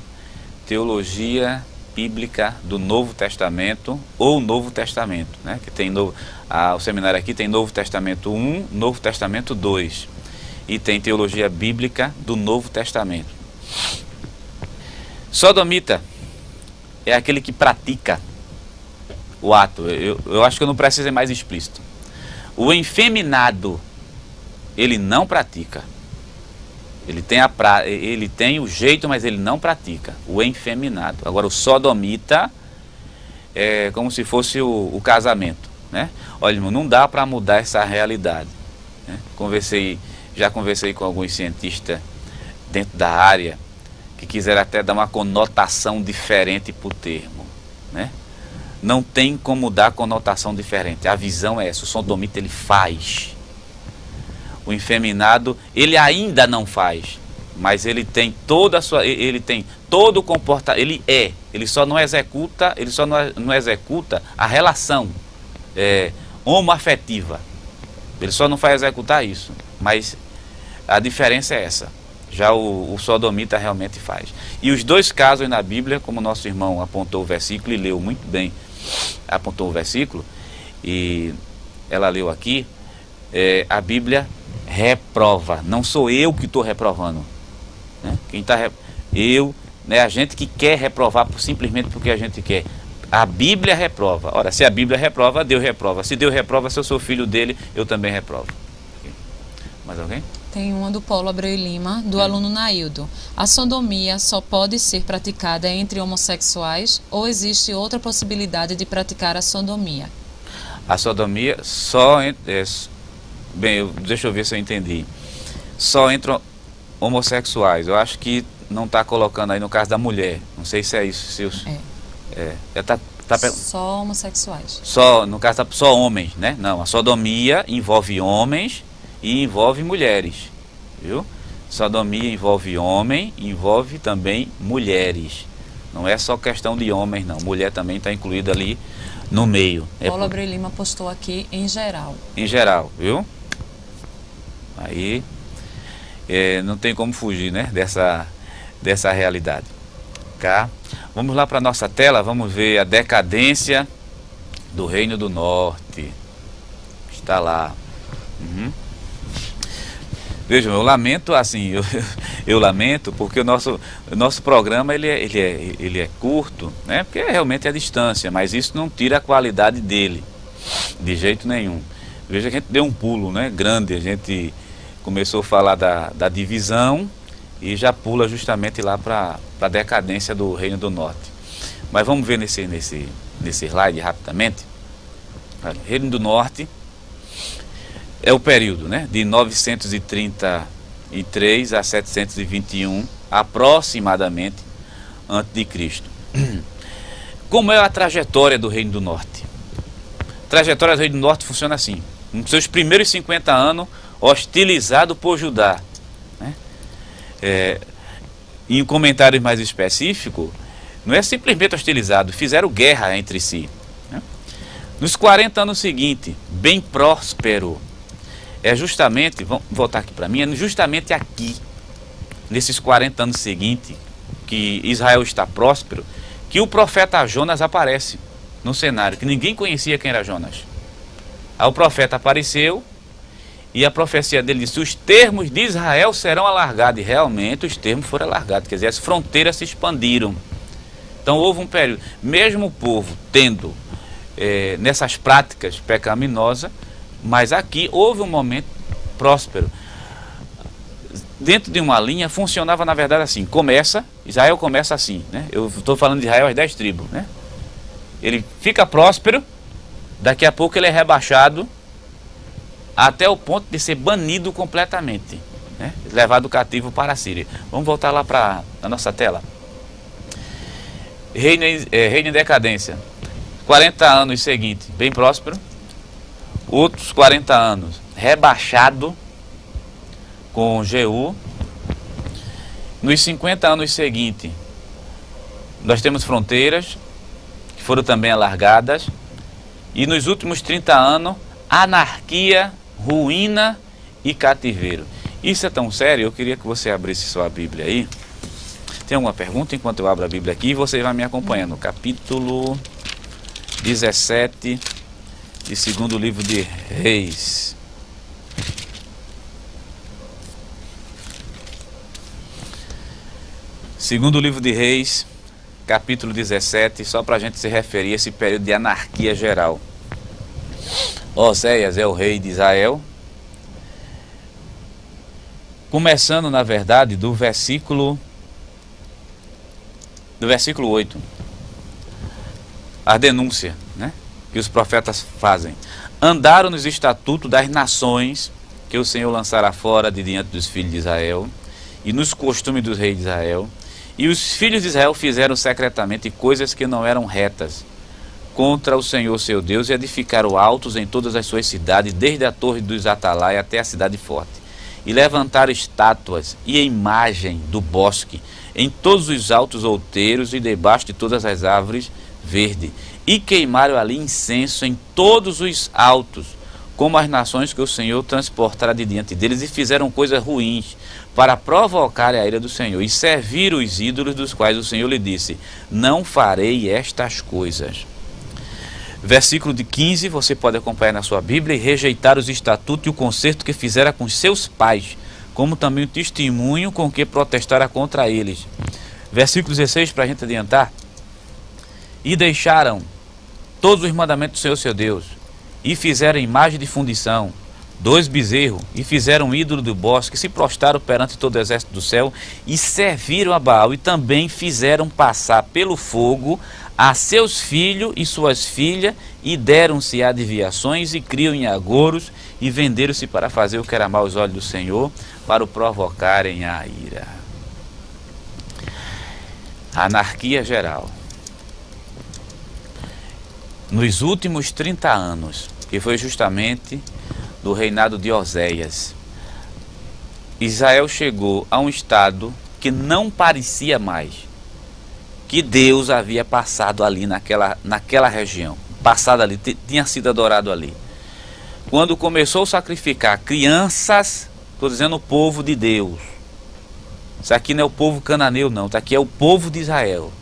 teologia bíblica do Novo Testamento ou Novo Testamento, né? Que tem o seminário aqui tem Novo Testamento 1, Novo Testamento 2 e tem teologia bíblica do Novo Testamento. Sodomita é aquele que pratica o ato. Eu acho que eu não preciso ser mais explícito. O efeminado, ele não pratica. Ele tem o jeito, mas ele não pratica. O efeminado. Agora, o sodomita é como se fosse o casamento, né? Olha, irmão, não dá para mudar essa realidade, né? Já conversei com alguns cientistas dentro da área que quiseram até dar uma conotação diferente para o termo, né? Não tem como dar conotação diferente. A visão é essa. O sodomita, ele faz. O efeminado, ele ainda não faz, mas ele tem toda a sua, ele tem todo o comportamento, ele só não executa, não executa a relação homoafetiva. Ele só não faz executar isso, mas a diferença é essa. Já o sodomita realmente faz. E os dois casos na Bíblia, como nosso irmão apontou o versículo e leu muito bem, apontou o versículo e ela leu aqui, a Bíblia reprova, não sou eu que estou reprovando, né? Quem está a gente que quer reprovar simplesmente porque a gente quer. A Bíblia reprova. Ora, se a Bíblia reprova, Deus reprova. Se Deus reprova, se eu sou filho dele, eu também reprovo. Mais alguém? Tem uma do Paulo Abreu Lima, do aluno Naildo. A sodomia só pode ser praticada entre homossexuais ou existe outra possibilidade de praticar a sodomia? A sodomia só deixa eu ver se eu entendi. Só entre homossexuais. Eu acho que não está colocando aí no caso da mulher. Não sei se é isso. Só homossexuais. No caso, só homens, né? Não, a sodomia envolve homens e envolve mulheres. Viu? Sodomia envolve homem, envolve também mulheres. Não é só questão de homens, não. Mulher também está incluída ali no meio. Paulo Abreu Lima postou aqui em geral. Em geral, viu? Aí não tem como fugir, né, dessa realidade. Tá? Vamos lá para a nossa tela, vamos ver a decadência do Reino do Norte. Está lá. Vejam, eu lamento assim, eu lamento porque o nosso programa ele é curto, né? Porque realmente é a distância, mas isso não tira a qualidade dele, de jeito nenhum. Veja que a gente deu um pulo, né, grande, a gente começou a falar da divisão e já pula justamente lá para a decadência do Reino do Norte. Mas vamos ver nesse slide rapidamente. Reino do Norte é o período, né, de 933 a 721 aproximadamente antes de Cristo. Como é a trajetória do Reino do Norte? A trajetória do Reino do Norte funciona assim: nos seus primeiros 50 anos, hostilizado por Judá, né? Em um comentário mais específico, não é simplesmente hostilizado, fizeram guerra entre si, né? Nos 40 anos seguintes, bem próspero. É justamente, vamos voltar aqui para mim, é justamente aqui, nesses 40 anos seguintes, que Israel está próspero, que o profeta Jonas aparece no cenário, que ninguém conhecia quem era Jonas. Aí o profeta apareceu e a profecia dele disse: os termos de Israel serão alargados. E realmente os termos foram alargados, quer dizer, as fronteiras se expandiram. Então houve um período, mesmo o povo tendo nessas práticas pecaminosas, mas aqui houve um momento próspero. Dentro de uma linha funcionava na verdade assim, Israel começa assim, né? Eu estou falando de Israel, as 10 tribos, né? Ele fica próspero, daqui a pouco ele é rebaixado até o ponto de ser banido completamente, né? Levado cativo para a Síria. Vamos voltar lá para a nossa tela. Reino em decadência. 40 anos seguintes, bem próspero. Outros 40 anos rebaixado com Jeú. Nos 50 anos seguintes, nós temos fronteiras que foram também alargadas. E nos últimos 30 anos, anarquia, ruína e cativeiro. Isso é tão sério, eu queria que você abrisse sua Bíblia aí. Tem alguma pergunta enquanto eu abro a Bíblia aqui? E você vai me acompanhando. Capítulo 17 de segundo livro de Reis. Segundo livro de Reis, capítulo 17, só para a gente se referir a esse período de anarquia geral. Oséias é o rei de Israel. Começando, na verdade, do versículo 8. A denúncia, né, que os profetas fazem. Andaram nos estatutos das nações que o Senhor lançara fora de diante dos filhos de Israel, e nos costumes dos reis de Israel. E os filhos de Israel fizeram secretamente coisas que não eram retas contra o Senhor seu Deus, e edificaram altos em todas as suas cidades, desde a torre dos Atalai até a cidade forte. E levantaram estátuas e a imagem do bosque em todos os altos outeiros e debaixo de todas as árvores verdes. E queimaram ali incenso em todos os altos, como as nações que o Senhor transportara de diante deles, e fizeram coisas ruins para provocar a ira do Senhor, e serviram os ídolos dos quais o Senhor lhe disse: não farei estas coisas. Versículo de 15, você pode acompanhar na sua Bíblia. E rejeitaram os estatutos e o concerto que fizera com seus pais, como também o testemunho com que protestara contra eles. Versículo 16, para a gente adiantar. E deixaram todos os mandamentos do Senhor seu Deus, e fizeram imagem de fundição, 2 bezerros, e fizeram um ídolo do bosque, se prostraram perante todo o exército do céu, e serviram a Baal, e também fizeram passar pelo fogo a seus filhos e suas filhas, e deram-se a desviações, e criam em agouros, e venderam-se para fazer o que era mal aos olhos do Senhor, para o provocarem a ira. Anarquia geral. Nos últimos 30 anos, que foi justamente do reinado de Oséias, Israel chegou a um estado que não parecia mais que Deus havia passado ali naquela região, passado ali, tinha sido adorado ali. Quando começou a sacrificar crianças, estou dizendo o povo de Deus, isso aqui não é o povo cananeu não, isso aqui é o povo de Israel,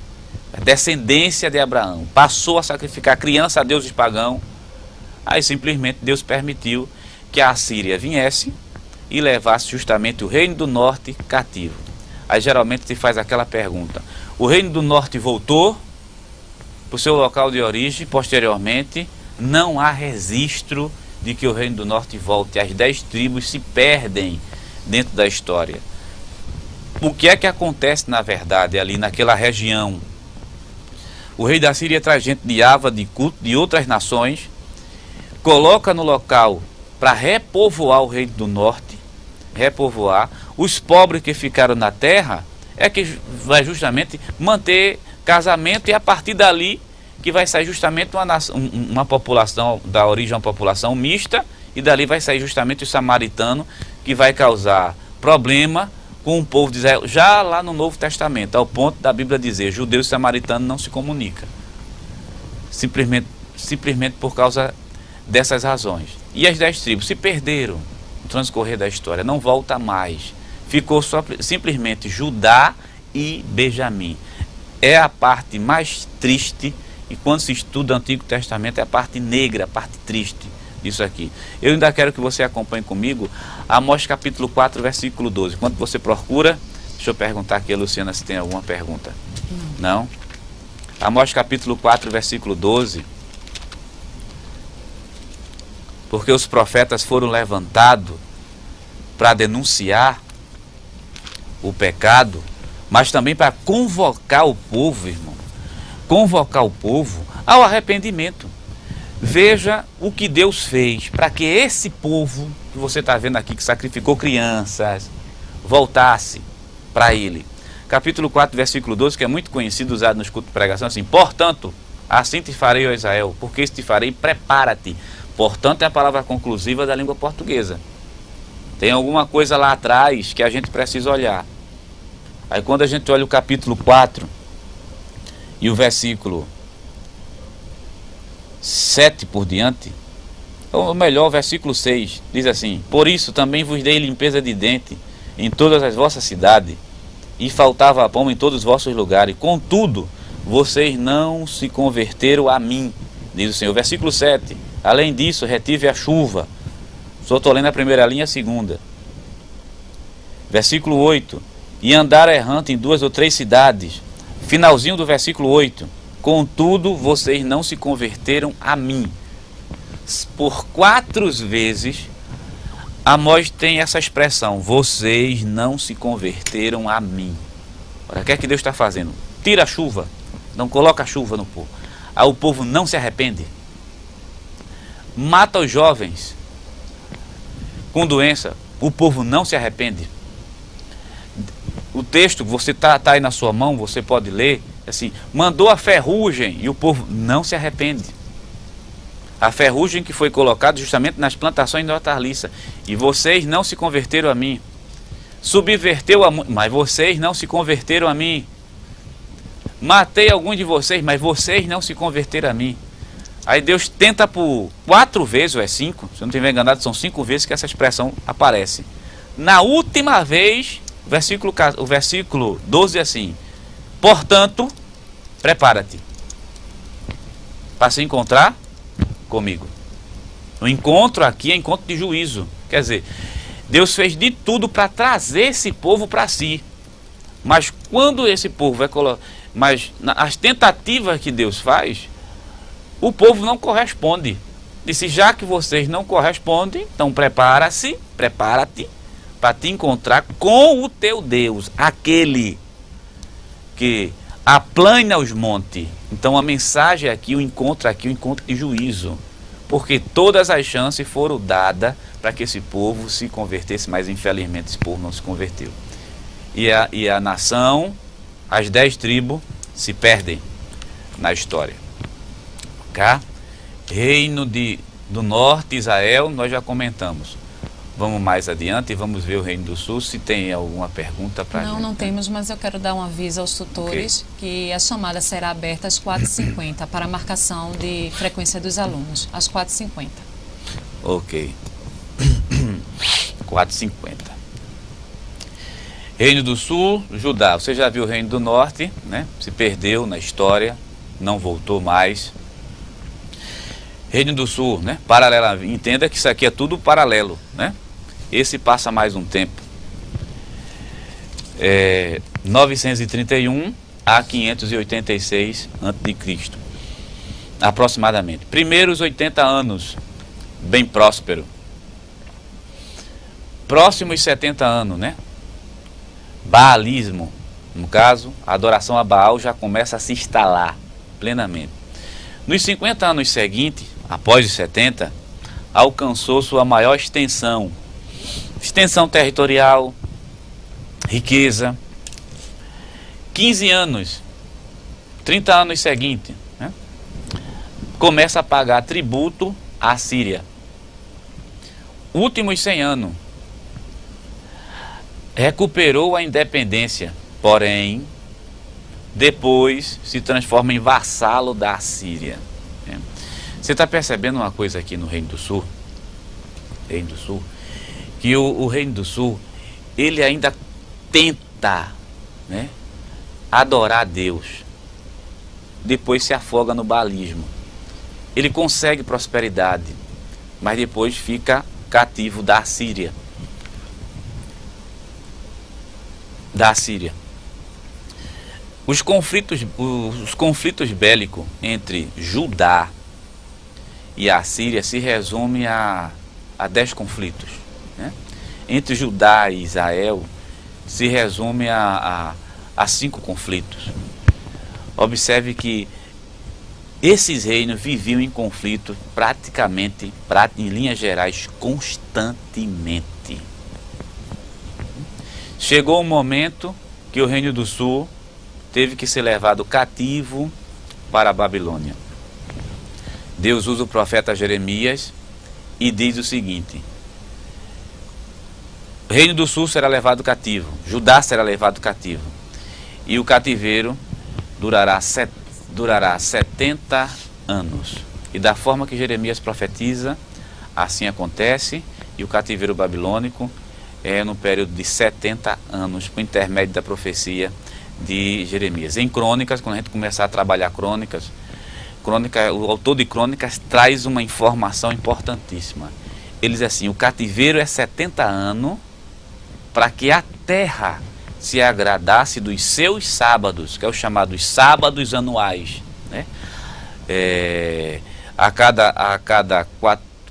a descendência de Abraão, passou a sacrificar criança a deuses pagãos. Aí simplesmente Deus permitiu que a Assíria viesse e levasse justamente o reino do norte cativo. Aí geralmente se faz aquela pergunta: o reino do norte voltou para o seu local de origem? Posteriormente, não há registro de que o reino do norte volte. As 10 tribos se perdem dentro da história. O que é que acontece na verdade ali naquela região? O rei da Síria traz gente de Ava, de Cute, de outras nações, coloca no local para repovoar o reino do norte, repovoar. Os pobres que ficaram na terra é que vai justamente manter casamento, e a partir dali que vai sair justamente uma população, da origem uma população mista, e dali vai sair justamente o samaritano, que vai causar problema com o povo de Israel, já lá no Novo Testamento, ao ponto da Bíblia dizer: judeus e samaritanos não se comunicam, simplesmente por causa dessas razões. E as 10 tribos se perderam no transcorrer da história, não volta mais, ficou só simplesmente Judá e Benjamim. É a parte mais triste, e quando se estuda o Antigo Testamento é a parte negra, a parte triste disso aqui. Eu ainda quero que você acompanhe comigo Amós capítulo 4, versículo 12. Enquanto você procura, deixa eu perguntar aqui a Luciana se tem alguma pergunta. Não? Amós capítulo 4, versículo 12. Porque os profetas foram levantados para denunciar o pecado, mas também para convocar o povo, irmão. Convocar o povo ao arrependimento. Veja o que Deus fez para que esse povo que você está vendo aqui, que sacrificou crianças, voltasse para ele. Capítulo 4, versículo 12, que é muito conhecido, usado nos cultos de pregação, assim: portanto, assim te farei, ó Israel, porque isso te farei, prepara-te. Portanto, é a palavra conclusiva da língua portuguesa. Tem alguma coisa lá atrás que a gente precisa olhar. Aí quando a gente olha o capítulo 4 e o versículo 7 por diante, Ou melhor, versículo 6, diz assim: por isso também vos dei limpeza de dente em todas as vossas cidades, e faltava pão em todos os vossos lugares. Contudo, vocês não se converteram a mim, diz o Senhor. Versículo 7, além disso, retive a chuva. Só estou lendo a primeira linha, a segunda. Versículo 8, e andar errante em 2 ou 3 cidades. Finalzinho do versículo 8, contudo, vocês não se converteram a mim. Por 4 vezes, Amós tem essa expressão: vocês não se converteram a mim. Olha, o que é que Deus está fazendo? Tira a chuva, não coloca a chuva no povo. Aí o povo não se arrepende. Mata os jovens com doença, o povo não se arrepende. O texto, você tá aí na sua mão, você pode ler, assim: mandou a ferrugem e o povo não se arrepende. A ferrugem que foi colocada justamente nas plantações de hortaliça. E vocês não se converteram a mim. Subverteu a mas vocês não se converteram a mim. Matei alguns de vocês, mas vocês não se converteram a mim. Aí Deus tenta por 4 vezes, ou é 5, se eu não estiver enganado, são 5 vezes que essa expressão aparece. Na última vez, o versículo 12 é assim: portanto, prepara-te para se encontrar comigo. O encontro aqui é encontro de juízo. Quer dizer, Deus fez de tudo para trazer esse povo para si. Mas quando esse povo vai colocar, mas as tentativas que Deus faz, o povo não corresponde. Disse: já que vocês não correspondem, então prepara-te para te encontrar com o teu Deus, aquele que aplana os montes. Então a mensagem aqui, o encontro de juízo, porque todas as chances foram dadas para que esse povo se convertesse, mas infelizmente esse povo não se converteu. E a nação, as 10 tribos, se perdem na história. Cá, reino do norte, Israel, nós já comentamos. Vamos mais adiante e vamos ver o Reino do Sul, se tem alguma pergunta para a gente. Não temos, mas eu quero dar um aviso aos tutores, que a chamada será aberta às 4h50 para a marcação de frequência dos alunos, às 4h50. Ok. 4h50. Reino do Sul, Judá. Você já viu o Reino do Norte, né? Se perdeu na história, não voltou mais. Reino do Sul, né? Paralelo. Entenda que isso aqui é tudo paralelo, né? Esse passa mais um tempo. 931 a 586 a.C. aproximadamente. Primeiros 80 anos, bem próspero. Próximos 70 anos, né? Baalismo, no caso, a adoração a Baal já começa a se instalar plenamente. Nos 50 anos seguintes, após os 70, alcançou sua maior extensão territorial, riqueza. 15 anos, 30 anos seguintes, né? Começa a pagar tributo à Síria. Últimos 100 anos, recuperou a independência, porém, depois se transforma em vassalo da Síria. Você está percebendo uma coisa aqui no Reino do Sul? Reino do Sul, que o Reino do Sul, ele ainda tenta, né, adorar a Deus, depois se afoga no baalismo. Ele consegue prosperidade, mas depois fica cativo da Síria. Os conflitos bélicos entre Judá e a Síria se resumem a 10 conflitos, né? Entre Judá e Israel se resume a 5 conflitos. Observe que esses reinos viviam em conflito praticamente, em linhas gerais, constantemente. Chegou um momento que o Reino do Sul teve que ser levado cativo para a Babilônia. Deus usa o profeta Jeremias e diz o seguinte: o Reino do Sul será levado cativo, Judá será levado cativo, e o cativeiro durará 70 anos. E da forma que Jeremias profetiza, assim acontece, e o cativeiro babilônico é no período de 70 anos, por intermédio da profecia de Jeremias. Em Crônicas, quando a gente começar a trabalhar Crônicas, o autor de Crônicas traz uma informação importantíssima. Ele diz assim: o cativeiro é 70 anos para que a terra se agradasse dos seus sábados, que é o chamado sábados anuais, né? A cada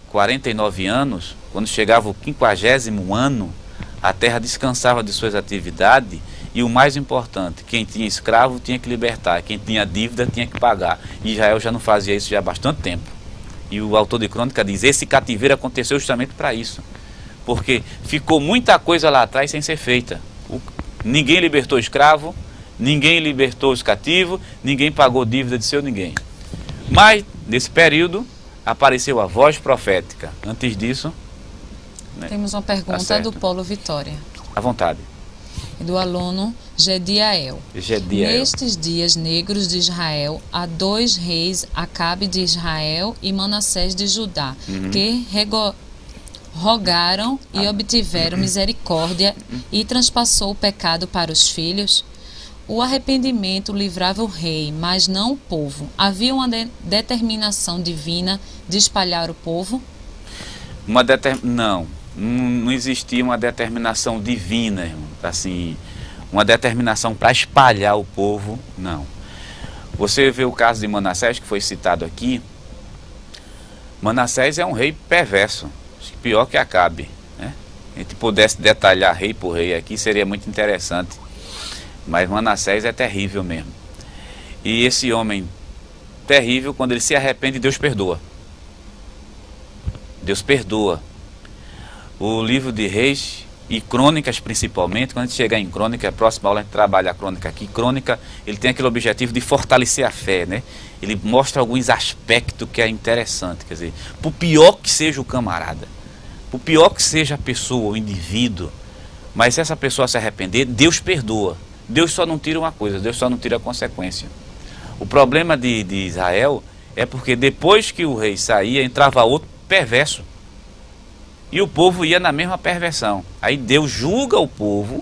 49 anos, quando chegava o 50º ano, a terra descansava de suas atividades. E o mais importante, quem tinha escravo tinha que libertar, quem tinha dívida tinha que pagar. E Israel já não fazia isso já há bastante tempo. E o autor de Crônica diz: esse cativeiro aconteceu justamente para isso. Porque ficou muita coisa lá atrás sem ser feita. Ninguém libertou escravo, ninguém libertou os cativos, ninguém pagou dívida de seu ninguém. Mas, nesse período, apareceu a voz profética. Antes disso, né, temos uma pergunta do Paulo Vitória. À vontade. Do aluno Gediael. Nestes dias negros de Israel, há 2 reis, Acabe de Israel e Manassés de Judá, que rogaram e obtiveram misericórdia e transpassou o pecado para os filhos. O arrependimento livrava o rei, mas não o povo. Havia uma determinação divina de espalhar o povo? Não existia uma determinação divina, irmão. Assim, uma determinação para espalhar o povo, não. Você vê o caso de Manassés, que foi citado aqui. Manassés é um rei perverso, pior que Acabe, né? Se a gente pudesse detalhar rei por rei aqui, seria muito interessante. Mas Manassés é terrível mesmo. E esse homem terrível, quando ele se arrepende, Deus perdoa. Deus perdoa. O livro de Reis e Crônicas principalmente, quando a gente chegar em Crônica, a próxima aula a gente trabalha a Crônica aqui. Crônica, ele tem aquele objetivo de fortalecer a fé, né? Ele mostra alguns aspectos que é interessante, quer dizer, por pior que seja o camarada, por pior que seja a pessoa, o indivíduo, mas se essa pessoa se arrepender, Deus perdoa. Deus só não tira uma coisa, Deus só não tira a consequência. O problema de Israel é porque depois que o rei saía, entrava outro perverso. E o povo ia na mesma perversão. Aí Deus julga o povo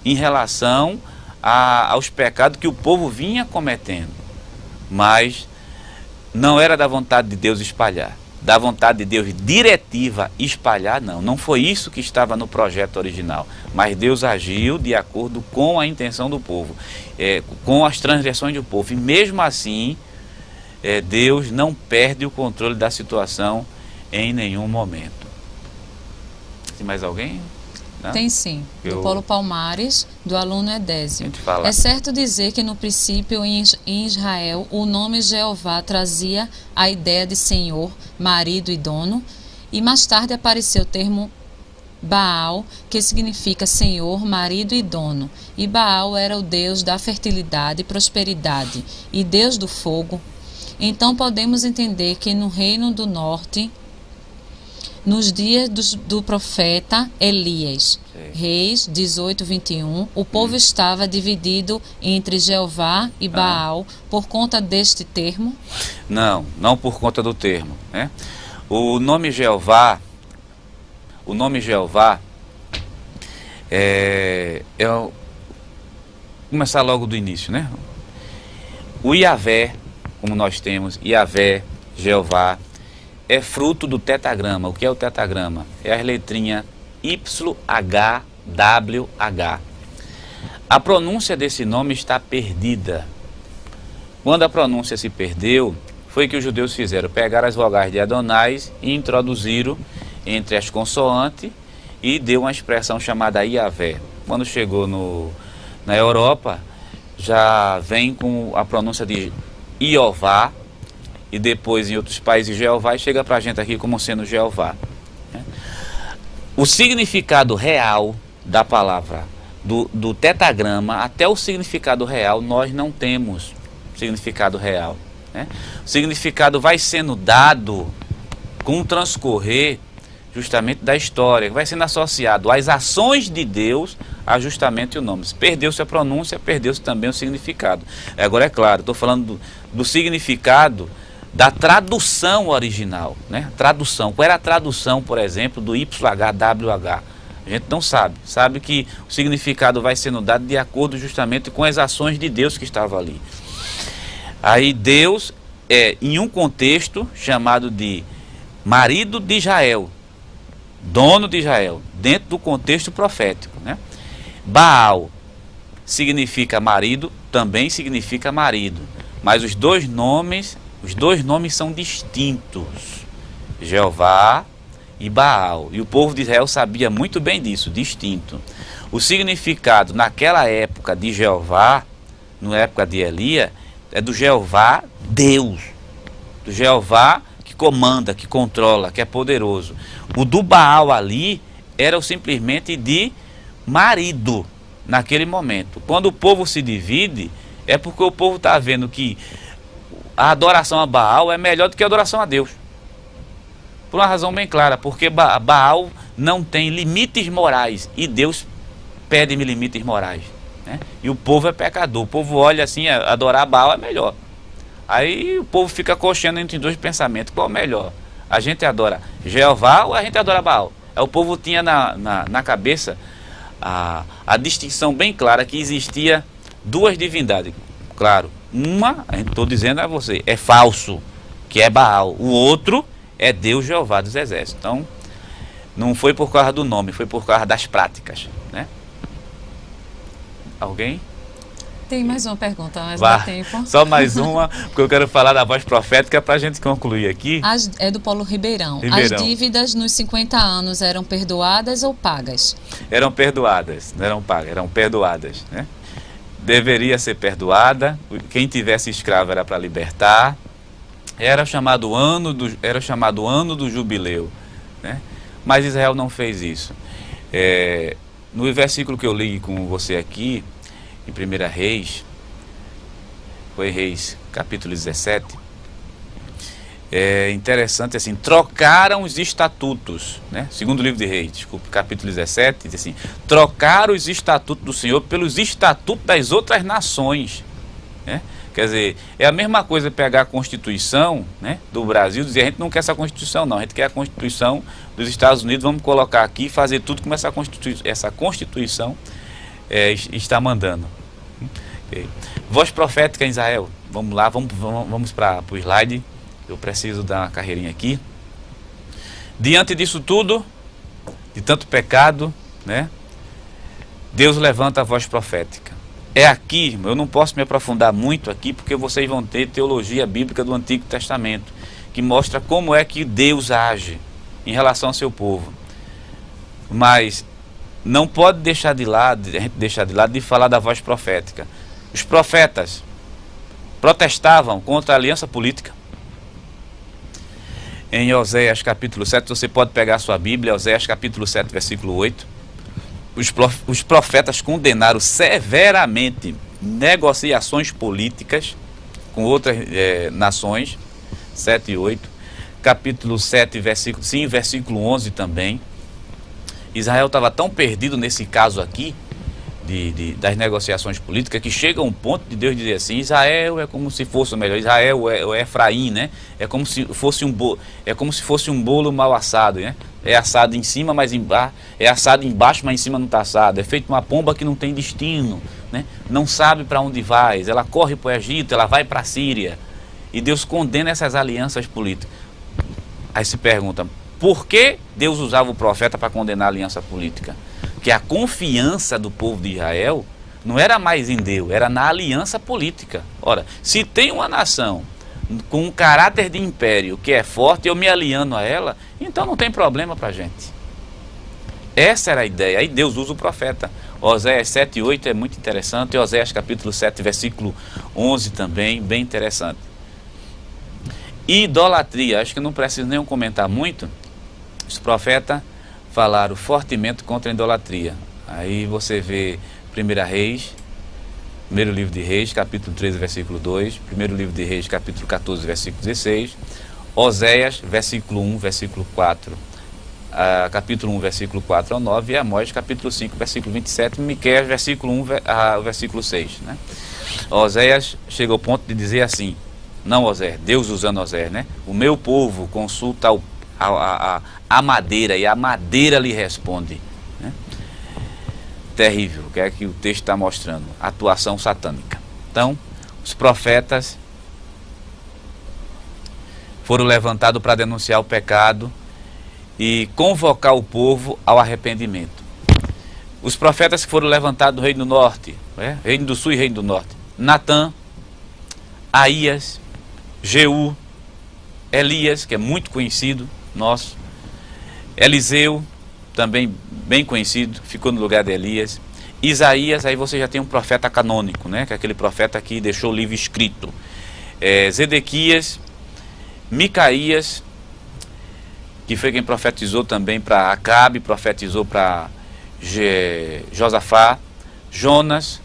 em relação aos pecados que o povo vinha cometendo. Mas não era da vontade de Deus espalhar. Da vontade de Deus diretiva espalhar, não. Não foi isso que estava no projeto original. Mas Deus agiu de acordo com a intenção do povo, com as transgressões do povo. E mesmo assim, Deus não perde o controle da situação em nenhum momento. Tem mais alguém? Não? Tem sim, do Paulo Palmares, do aluno Edésio. É certo dizer que no princípio em Israel o nome Jeová trazia a ideia de senhor, marido e dono, e mais tarde apareceu o termo Baal, que significa senhor, marido e dono. E Baal era o deus da fertilidade e prosperidade, e deus do fogo. Então podemos entender que no reino do norte, nos dias do profeta Elias, Reis 18:21, o povo estava dividido entre Jeová e Baal por conta deste termo? Não por conta do termo, né? O nome Jeová vou começar logo do início, né? O Yahvé, como nós temos, Yahvé, Jeová, é fruto do tetagrama. O que é o tetagrama? É as letrinhas YHWH. A pronúncia desse nome está perdida. Quando a pronúncia se perdeu, foi que os judeus fizeram, pegaram as vogais de Adonai e introduziram entre as consoantes e deu uma expressão chamada Yahvé. Quando chegou na Europa, já vem com a pronúncia de Iová, e depois em outros países Jeová, e chega para a gente aqui como sendo Jeová. O significado real da palavra, do tetagrama, até o significado real, nós não temos significado real, né? O significado vai sendo dado com o transcorrer justamente da história, vai sendo associado às ações de Deus, a justamente o nome. Perdeu-se a pronúncia, perdeu-se também o significado. Agora é claro, estou falando do significado da tradução original, né? Tradução. Qual era a tradução, por exemplo, do YHWH? A gente não sabe. Sabe que o significado vai sendo dado de acordo justamente com as ações de Deus que estavam ali. Aí Deus é em um contexto chamado de marido de Israel, dono de Israel, dentro do contexto profético, né? Baal significa marido, também significa marido, mas os dois nomes são distintos, Jeová e Baal, e o povo de Israel sabia muito bem disso, distinto. O significado naquela época de Jeová, na época de Elias, é do Jeová Deus, do Jeová que comanda, que controla, que é poderoso. O do Baal ali era simplesmente de marido naquele momento. Quando o povo se divide, é porque o povo está vendo que a adoração a Baal é melhor do que a adoração a Deus. Por uma razão bem clara, porque Baal não tem limites morais e Deus pede-me limites morais, né? E o povo é pecador, o povo olha assim, adorar Baal é melhor. Aí o povo fica coxando entre dois pensamentos, qual é o melhor? A gente adora Jeová ou a gente adora Baal? O povo tinha na cabeça a distinção bem clara que existia duas divindades. Claro, uma, estou dizendo a você, é falso, que é Baal. O outro é Deus Jeová dos Exércitos. Então, não foi por causa do nome, foi por causa das práticas, né? Alguém? Tem mais uma pergunta, mas não dá tempo. Só mais uma, porque eu quero falar da voz profética para a gente concluir aqui. É do Paulo Ribeirão. As dívidas nos 50 anos eram perdoadas ou pagas? Eram perdoadas, não eram pagas, eram perdoadas, né? Deveria ser perdoada, quem tivesse escravo era para libertar, era chamado ano do jubileu, né? Mas Israel não fez isso. No versículo que eu li com você aqui, em 1 Reis, foi Reis, capítulo 17, é interessante assim, trocaram os estatutos, né? Segundo livro de Reis, desculpe, capítulo 17, diz assim, trocaram os estatutos do Senhor pelos estatutos das outras nações, né? Quer dizer, é a mesma coisa pegar a Constituição, né, do Brasil e dizer, a gente não quer essa Constituição não, a gente quer a Constituição dos Estados Unidos, vamos colocar aqui e fazer tudo como essa Constituição está mandando. Okay. Voz profética em Israel. Vamos lá, vamos para o slide. Eu preciso dar uma carreirinha aqui. Diante disso tudo, de tanto pecado, né, Deus levanta a voz profética. É aqui, eu não posso me aprofundar muito aqui, porque vocês vão ter teologia bíblica do Antigo Testamento, que mostra como é que Deus age em relação ao seu povo. Mas não pode a gente deixar de lado de falar da voz profética. Os profetas protestavam contra a aliança política. Em Oséias capítulo 7, você pode pegar a sua Bíblia, Oséias capítulo 7, versículo 8. Os profetas condenaram severamente negociações políticas com outras nações, 7 e 8. Capítulo 7, versículo 11 também. Israel estava tão perdido nesse caso aqui, das negociações políticas, que chega a um ponto de Deus dizer assim, Israel é como se fosse, Israel é Efraim, né? É como se fosse um bolo mal assado, né? É assado em cima, mas é assado embaixo, mas em cima não está assado. É feito uma pomba que não tem destino, né? Não sabe para onde vai. Ela corre para o Egito, ela vai para a Síria. E Deus condena essas alianças políticas. Aí se pergunta, por que Deus usava o profeta para condenar a aliança política? Porque a confiança do povo de Israel não era mais em Deus, era na aliança política. Ora, se tem uma nação com um caráter de império que é forte, eu me aliando a ela, então não tem problema para a gente. Essa era a ideia. Aí Deus usa o profeta. Oséias 7 e 8 é muito interessante. E Oséias capítulo 7, versículo 11 também, bem interessante. Idolatria, acho que não preciso nem comentar muito. Os profetas falaram fortemente contra a idolatria. Aí você vê 1 Reis, primeiro livro de Reis, capítulo 13, versículo 2, primeiro livro de Reis, capítulo 14, versículo 16, Oséias, versículo 1, versículo 4, capítulo 1, versículo 4 ao 9, e Amós, capítulo 5, versículo 27, Miqueias, versículo 1, versículo 6. Né? Oséias chega ao ponto de dizer assim, não Ozer, Deus usando Ozer, né? O meu povo consulta a madeira e a madeira lhe responde, né? Terrível, o que é que o texto está mostrando? Atuação satânica. Então, os profetas foram levantados para denunciar o pecado e convocar o povo ao arrependimento. Os profetas que foram levantados do Reino do Norte, né? Reino do Sul e Reino do Norte: Natã, Aías, Jeú, Elias, que é muito conhecido nosso, Eliseu, também bem conhecido, ficou no lugar de Elias, Isaías. Aí você já tem um profeta canônico, né? Que é aquele profeta que deixou o livro escrito. Zedequias, Micaías, que foi quem profetizou também para Acabe, profetizou para Josafá, Jonas,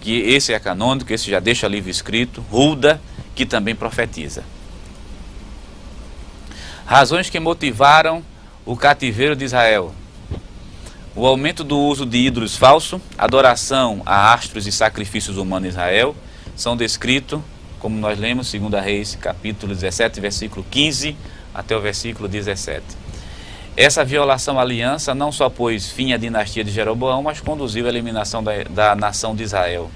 que esse é canônico, esse já deixa livro escrito, Hulda, que também profetiza. Razões que motivaram o cativeiro de Israel: o aumento do uso de ídolos falsos, adoração a astros e sacrifícios humanos em Israel, são descritos, como nós lemos, 2 Reis, capítulo 17, versículo 15 até o versículo 17. Essa violação à aliança não só pôs fim à dinastia de Jeroboão, mas conduziu à eliminação da nação de Israel.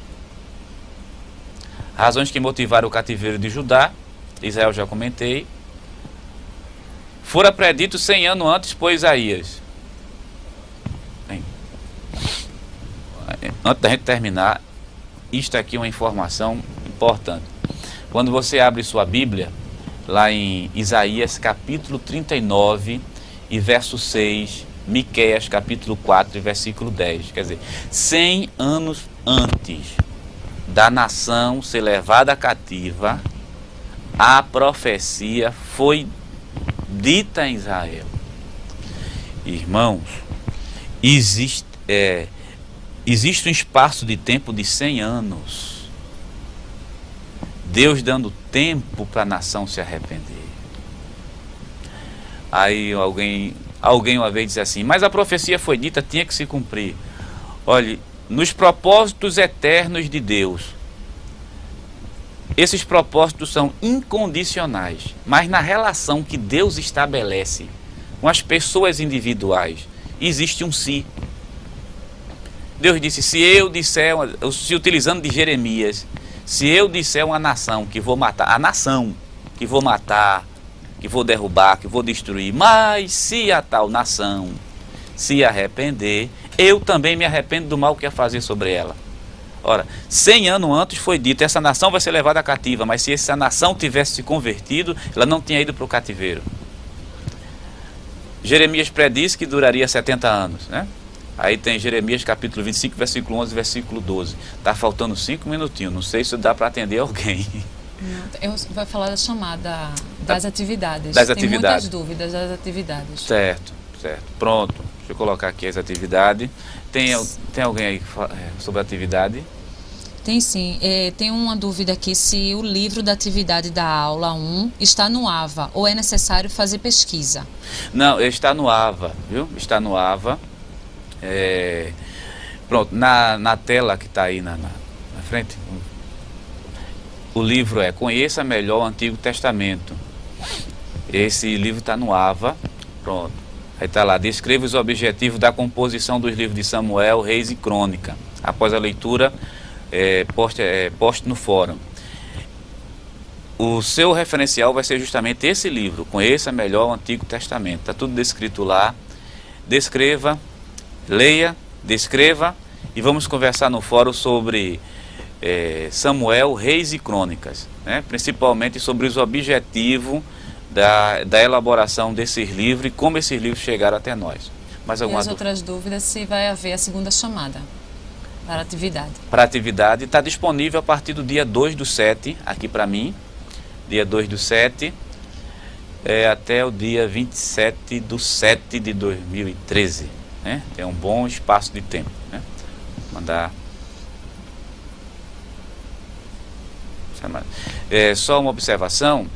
Razões que motivaram o cativeiro de Judá, Israel já comentei. Fora predito 100 anos antes por Isaías. Bem, antes da gente terminar, isto aqui é uma informação importante. Quando você abre sua Bíblia, lá em Isaías capítulo 39 e verso 6, Miqueias capítulo 4 e versículo 10, quer dizer, 100 anos antes da nação ser levada cativa, a profecia foi dita em Israel. Irmãos, existe um espaço de tempo de 100 anos. Deus dando tempo para a nação se arrepender. Aí alguém uma vez disse assim: mas a profecia foi dita, tinha que se cumprir. Olhe, nos propósitos eternos de Deus, esses propósitos são incondicionais, mas na relação que Deus estabelece com as pessoas individuais, existe um si. Deus disse: se eu disser, se utilizando de Jeremias, se eu disser uma nação que vou matar, a nação que vou matar, que vou derrubar, que vou destruir, mas se a tal nação se arrepender, eu também me arrependo do mal que ia fazer sobre ela. Ora, 100 anos antes foi dito: essa nação vai ser levada cativa, mas se essa nação tivesse se convertido, ela não tinha ido para o cativeiro. Jeremias prediz que duraria 70 anos, né? Aí tem Jeremias capítulo 25, versículo 11 e versículo 12. Está faltando 5 minutinhos, não sei se dá para atender alguém. Eu vou falar da chamada das atividades. Das tem atividades. Muitas dúvidas das atividades. Certo. Pronto. Deixa eu colocar aqui as atividades. Tem alguém aí sobre a atividade? Tem sim. Tem uma dúvida aqui se o livro da atividade da aula 1 está no AVA ou é necessário fazer pesquisa. Não, está no AVA, viu? Está no AVA. Pronto, na tela que está aí na frente, o livro Conheça Melhor o Antigo Testamento. Esse livro está no AVA. Pronto. Aí está lá: descreva os objetivos da composição dos livros de Samuel, Reis e Crônica. Após a leitura, poste no fórum. O seu referencial vai ser justamente esse livro, Conheça Melhor o Antigo Testamento. Está tudo descrito lá. Descreva, leia, descreva, e vamos conversar no fórum sobre Samuel, Reis e Crônicas, né? Principalmente sobre os objetivos da elaboração desses livros e como esses livros chegaram até nós. Mais alguma dúvida? Outras dúvidas, se vai haver a segunda chamada para a atividade. Para a atividade está disponível a partir do dia 2/7, aqui para mim, dia 2/7, até o dia 27/7 de 2013, né? Tem um bom espaço de tempo, né? Mandar. Só uma observação.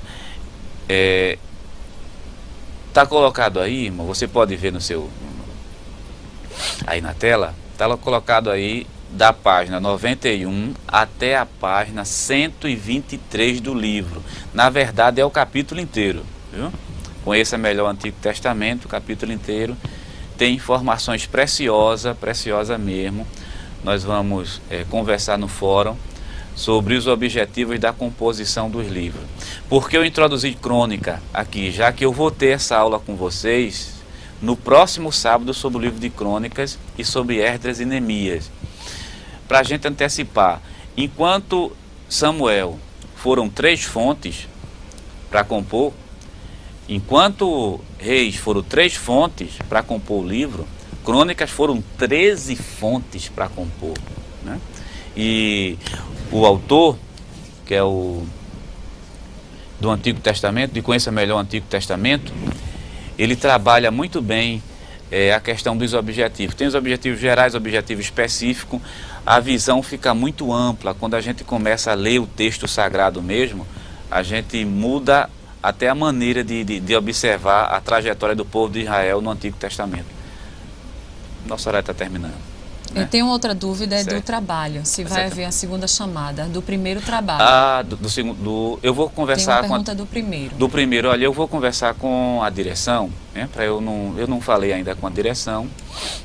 Está colocado aí, irmão, você pode ver no seu aí na tela, está colocado aí da página 91 até a página 123 do livro. Na verdade é o capítulo inteiro, viu? Conheça melhor o Antigo Testamento, o capítulo inteiro. Tem informações preciosas, preciosa mesmo. Nós vamos conversar no fórum sobre os objetivos da composição dos livros. Porque eu introduzi crônica aqui, já que eu vou ter essa aula com vocês no próximo sábado sobre o livro de crônicas e sobre Esdras e Neemias. Para a gente antecipar, enquanto Samuel foram 3 fontes para compor, enquanto Reis foram 3 fontes para compor o livro, Crônicas foram 13 fontes para compor, né? E o autor, que é o do Antigo Testamento, de Conheça Melhor o Antigo Testamento, ele trabalha muito bem a questão dos objetivos. Tem os objetivos gerais, objetivo específico. A visão fica muito ampla. Quando a gente começa a ler o texto sagrado mesmo, a gente muda até a maneira de observar a trajetória do povo de Israel no Antigo Testamento. Nosso horário está terminando. Eu tenho outra dúvida, certo. Do trabalho, se vai haver a segunda chamada, do primeiro trabalho. Do segundo, eu vou conversar tem uma pergunta do primeiro. Do primeiro, olha, eu vou conversar com a direção, né, eu não falei ainda com a direção,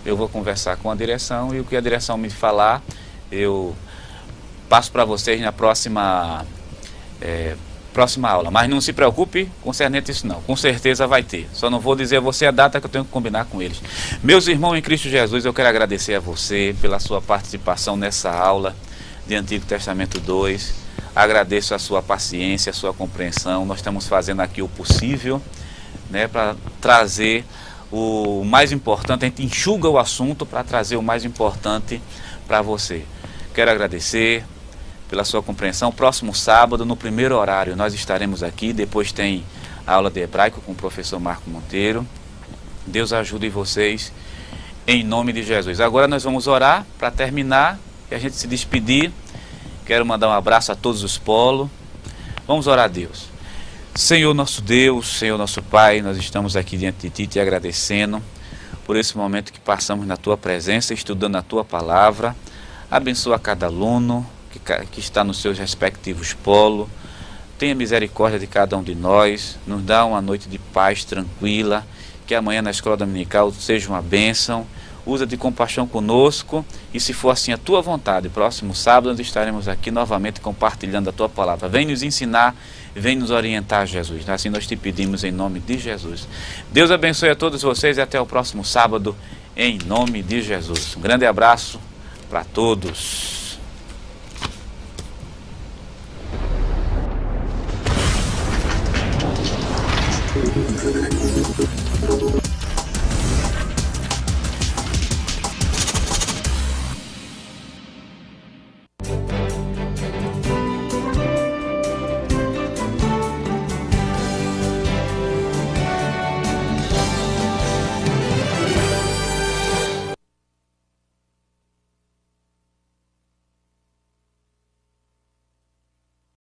eu vou conversar com a direção e o que a direção me falar, eu passo para vocês na próxima aula, mas não se preocupe concernente isso não, com certeza vai ter, só não vou dizer a você a data que eu tenho que combinar com eles. Meus irmãos em Cristo Jesus, eu quero agradecer a você pela sua participação nessa aula de Antigo Testamento 2, agradeço a sua paciência, a sua compreensão, nós estamos fazendo aqui o possível, né, para trazer o mais importante, a gente enxuga o assunto para trazer o mais importante para você. Quero agradecer pela sua compreensão. Próximo sábado, no primeiro horário, nós estaremos aqui. Depois tem a aula de hebraico com o professor Marco Monteiro. Deus ajude vocês, em nome de Jesus. Agora nós vamos orar para terminar e a gente se despedir. Quero mandar um abraço a todos os polos. Vamos orar a Deus. Senhor nosso Deus, Senhor nosso Pai, nós estamos aqui diante de Ti te agradecendo por esse momento que passamos na Tua presença, estudando a Tua palavra. Abençoa cada aluno que está nos seus respectivos polos. Tenha misericórdia de cada um de nós, nos dá uma noite de paz tranquila, que amanhã na escola dominical seja uma bênção, usa de compaixão conosco e se for assim a Tua vontade, próximo sábado nós estaremos aqui novamente compartilhando a Tua palavra. Vem nos ensinar, vem nos orientar, Jesus, assim nós te pedimos em nome de Jesus. Deus abençoe a todos vocês e até o próximo sábado em nome de Jesus. Um grande abraço para todos. Thank you.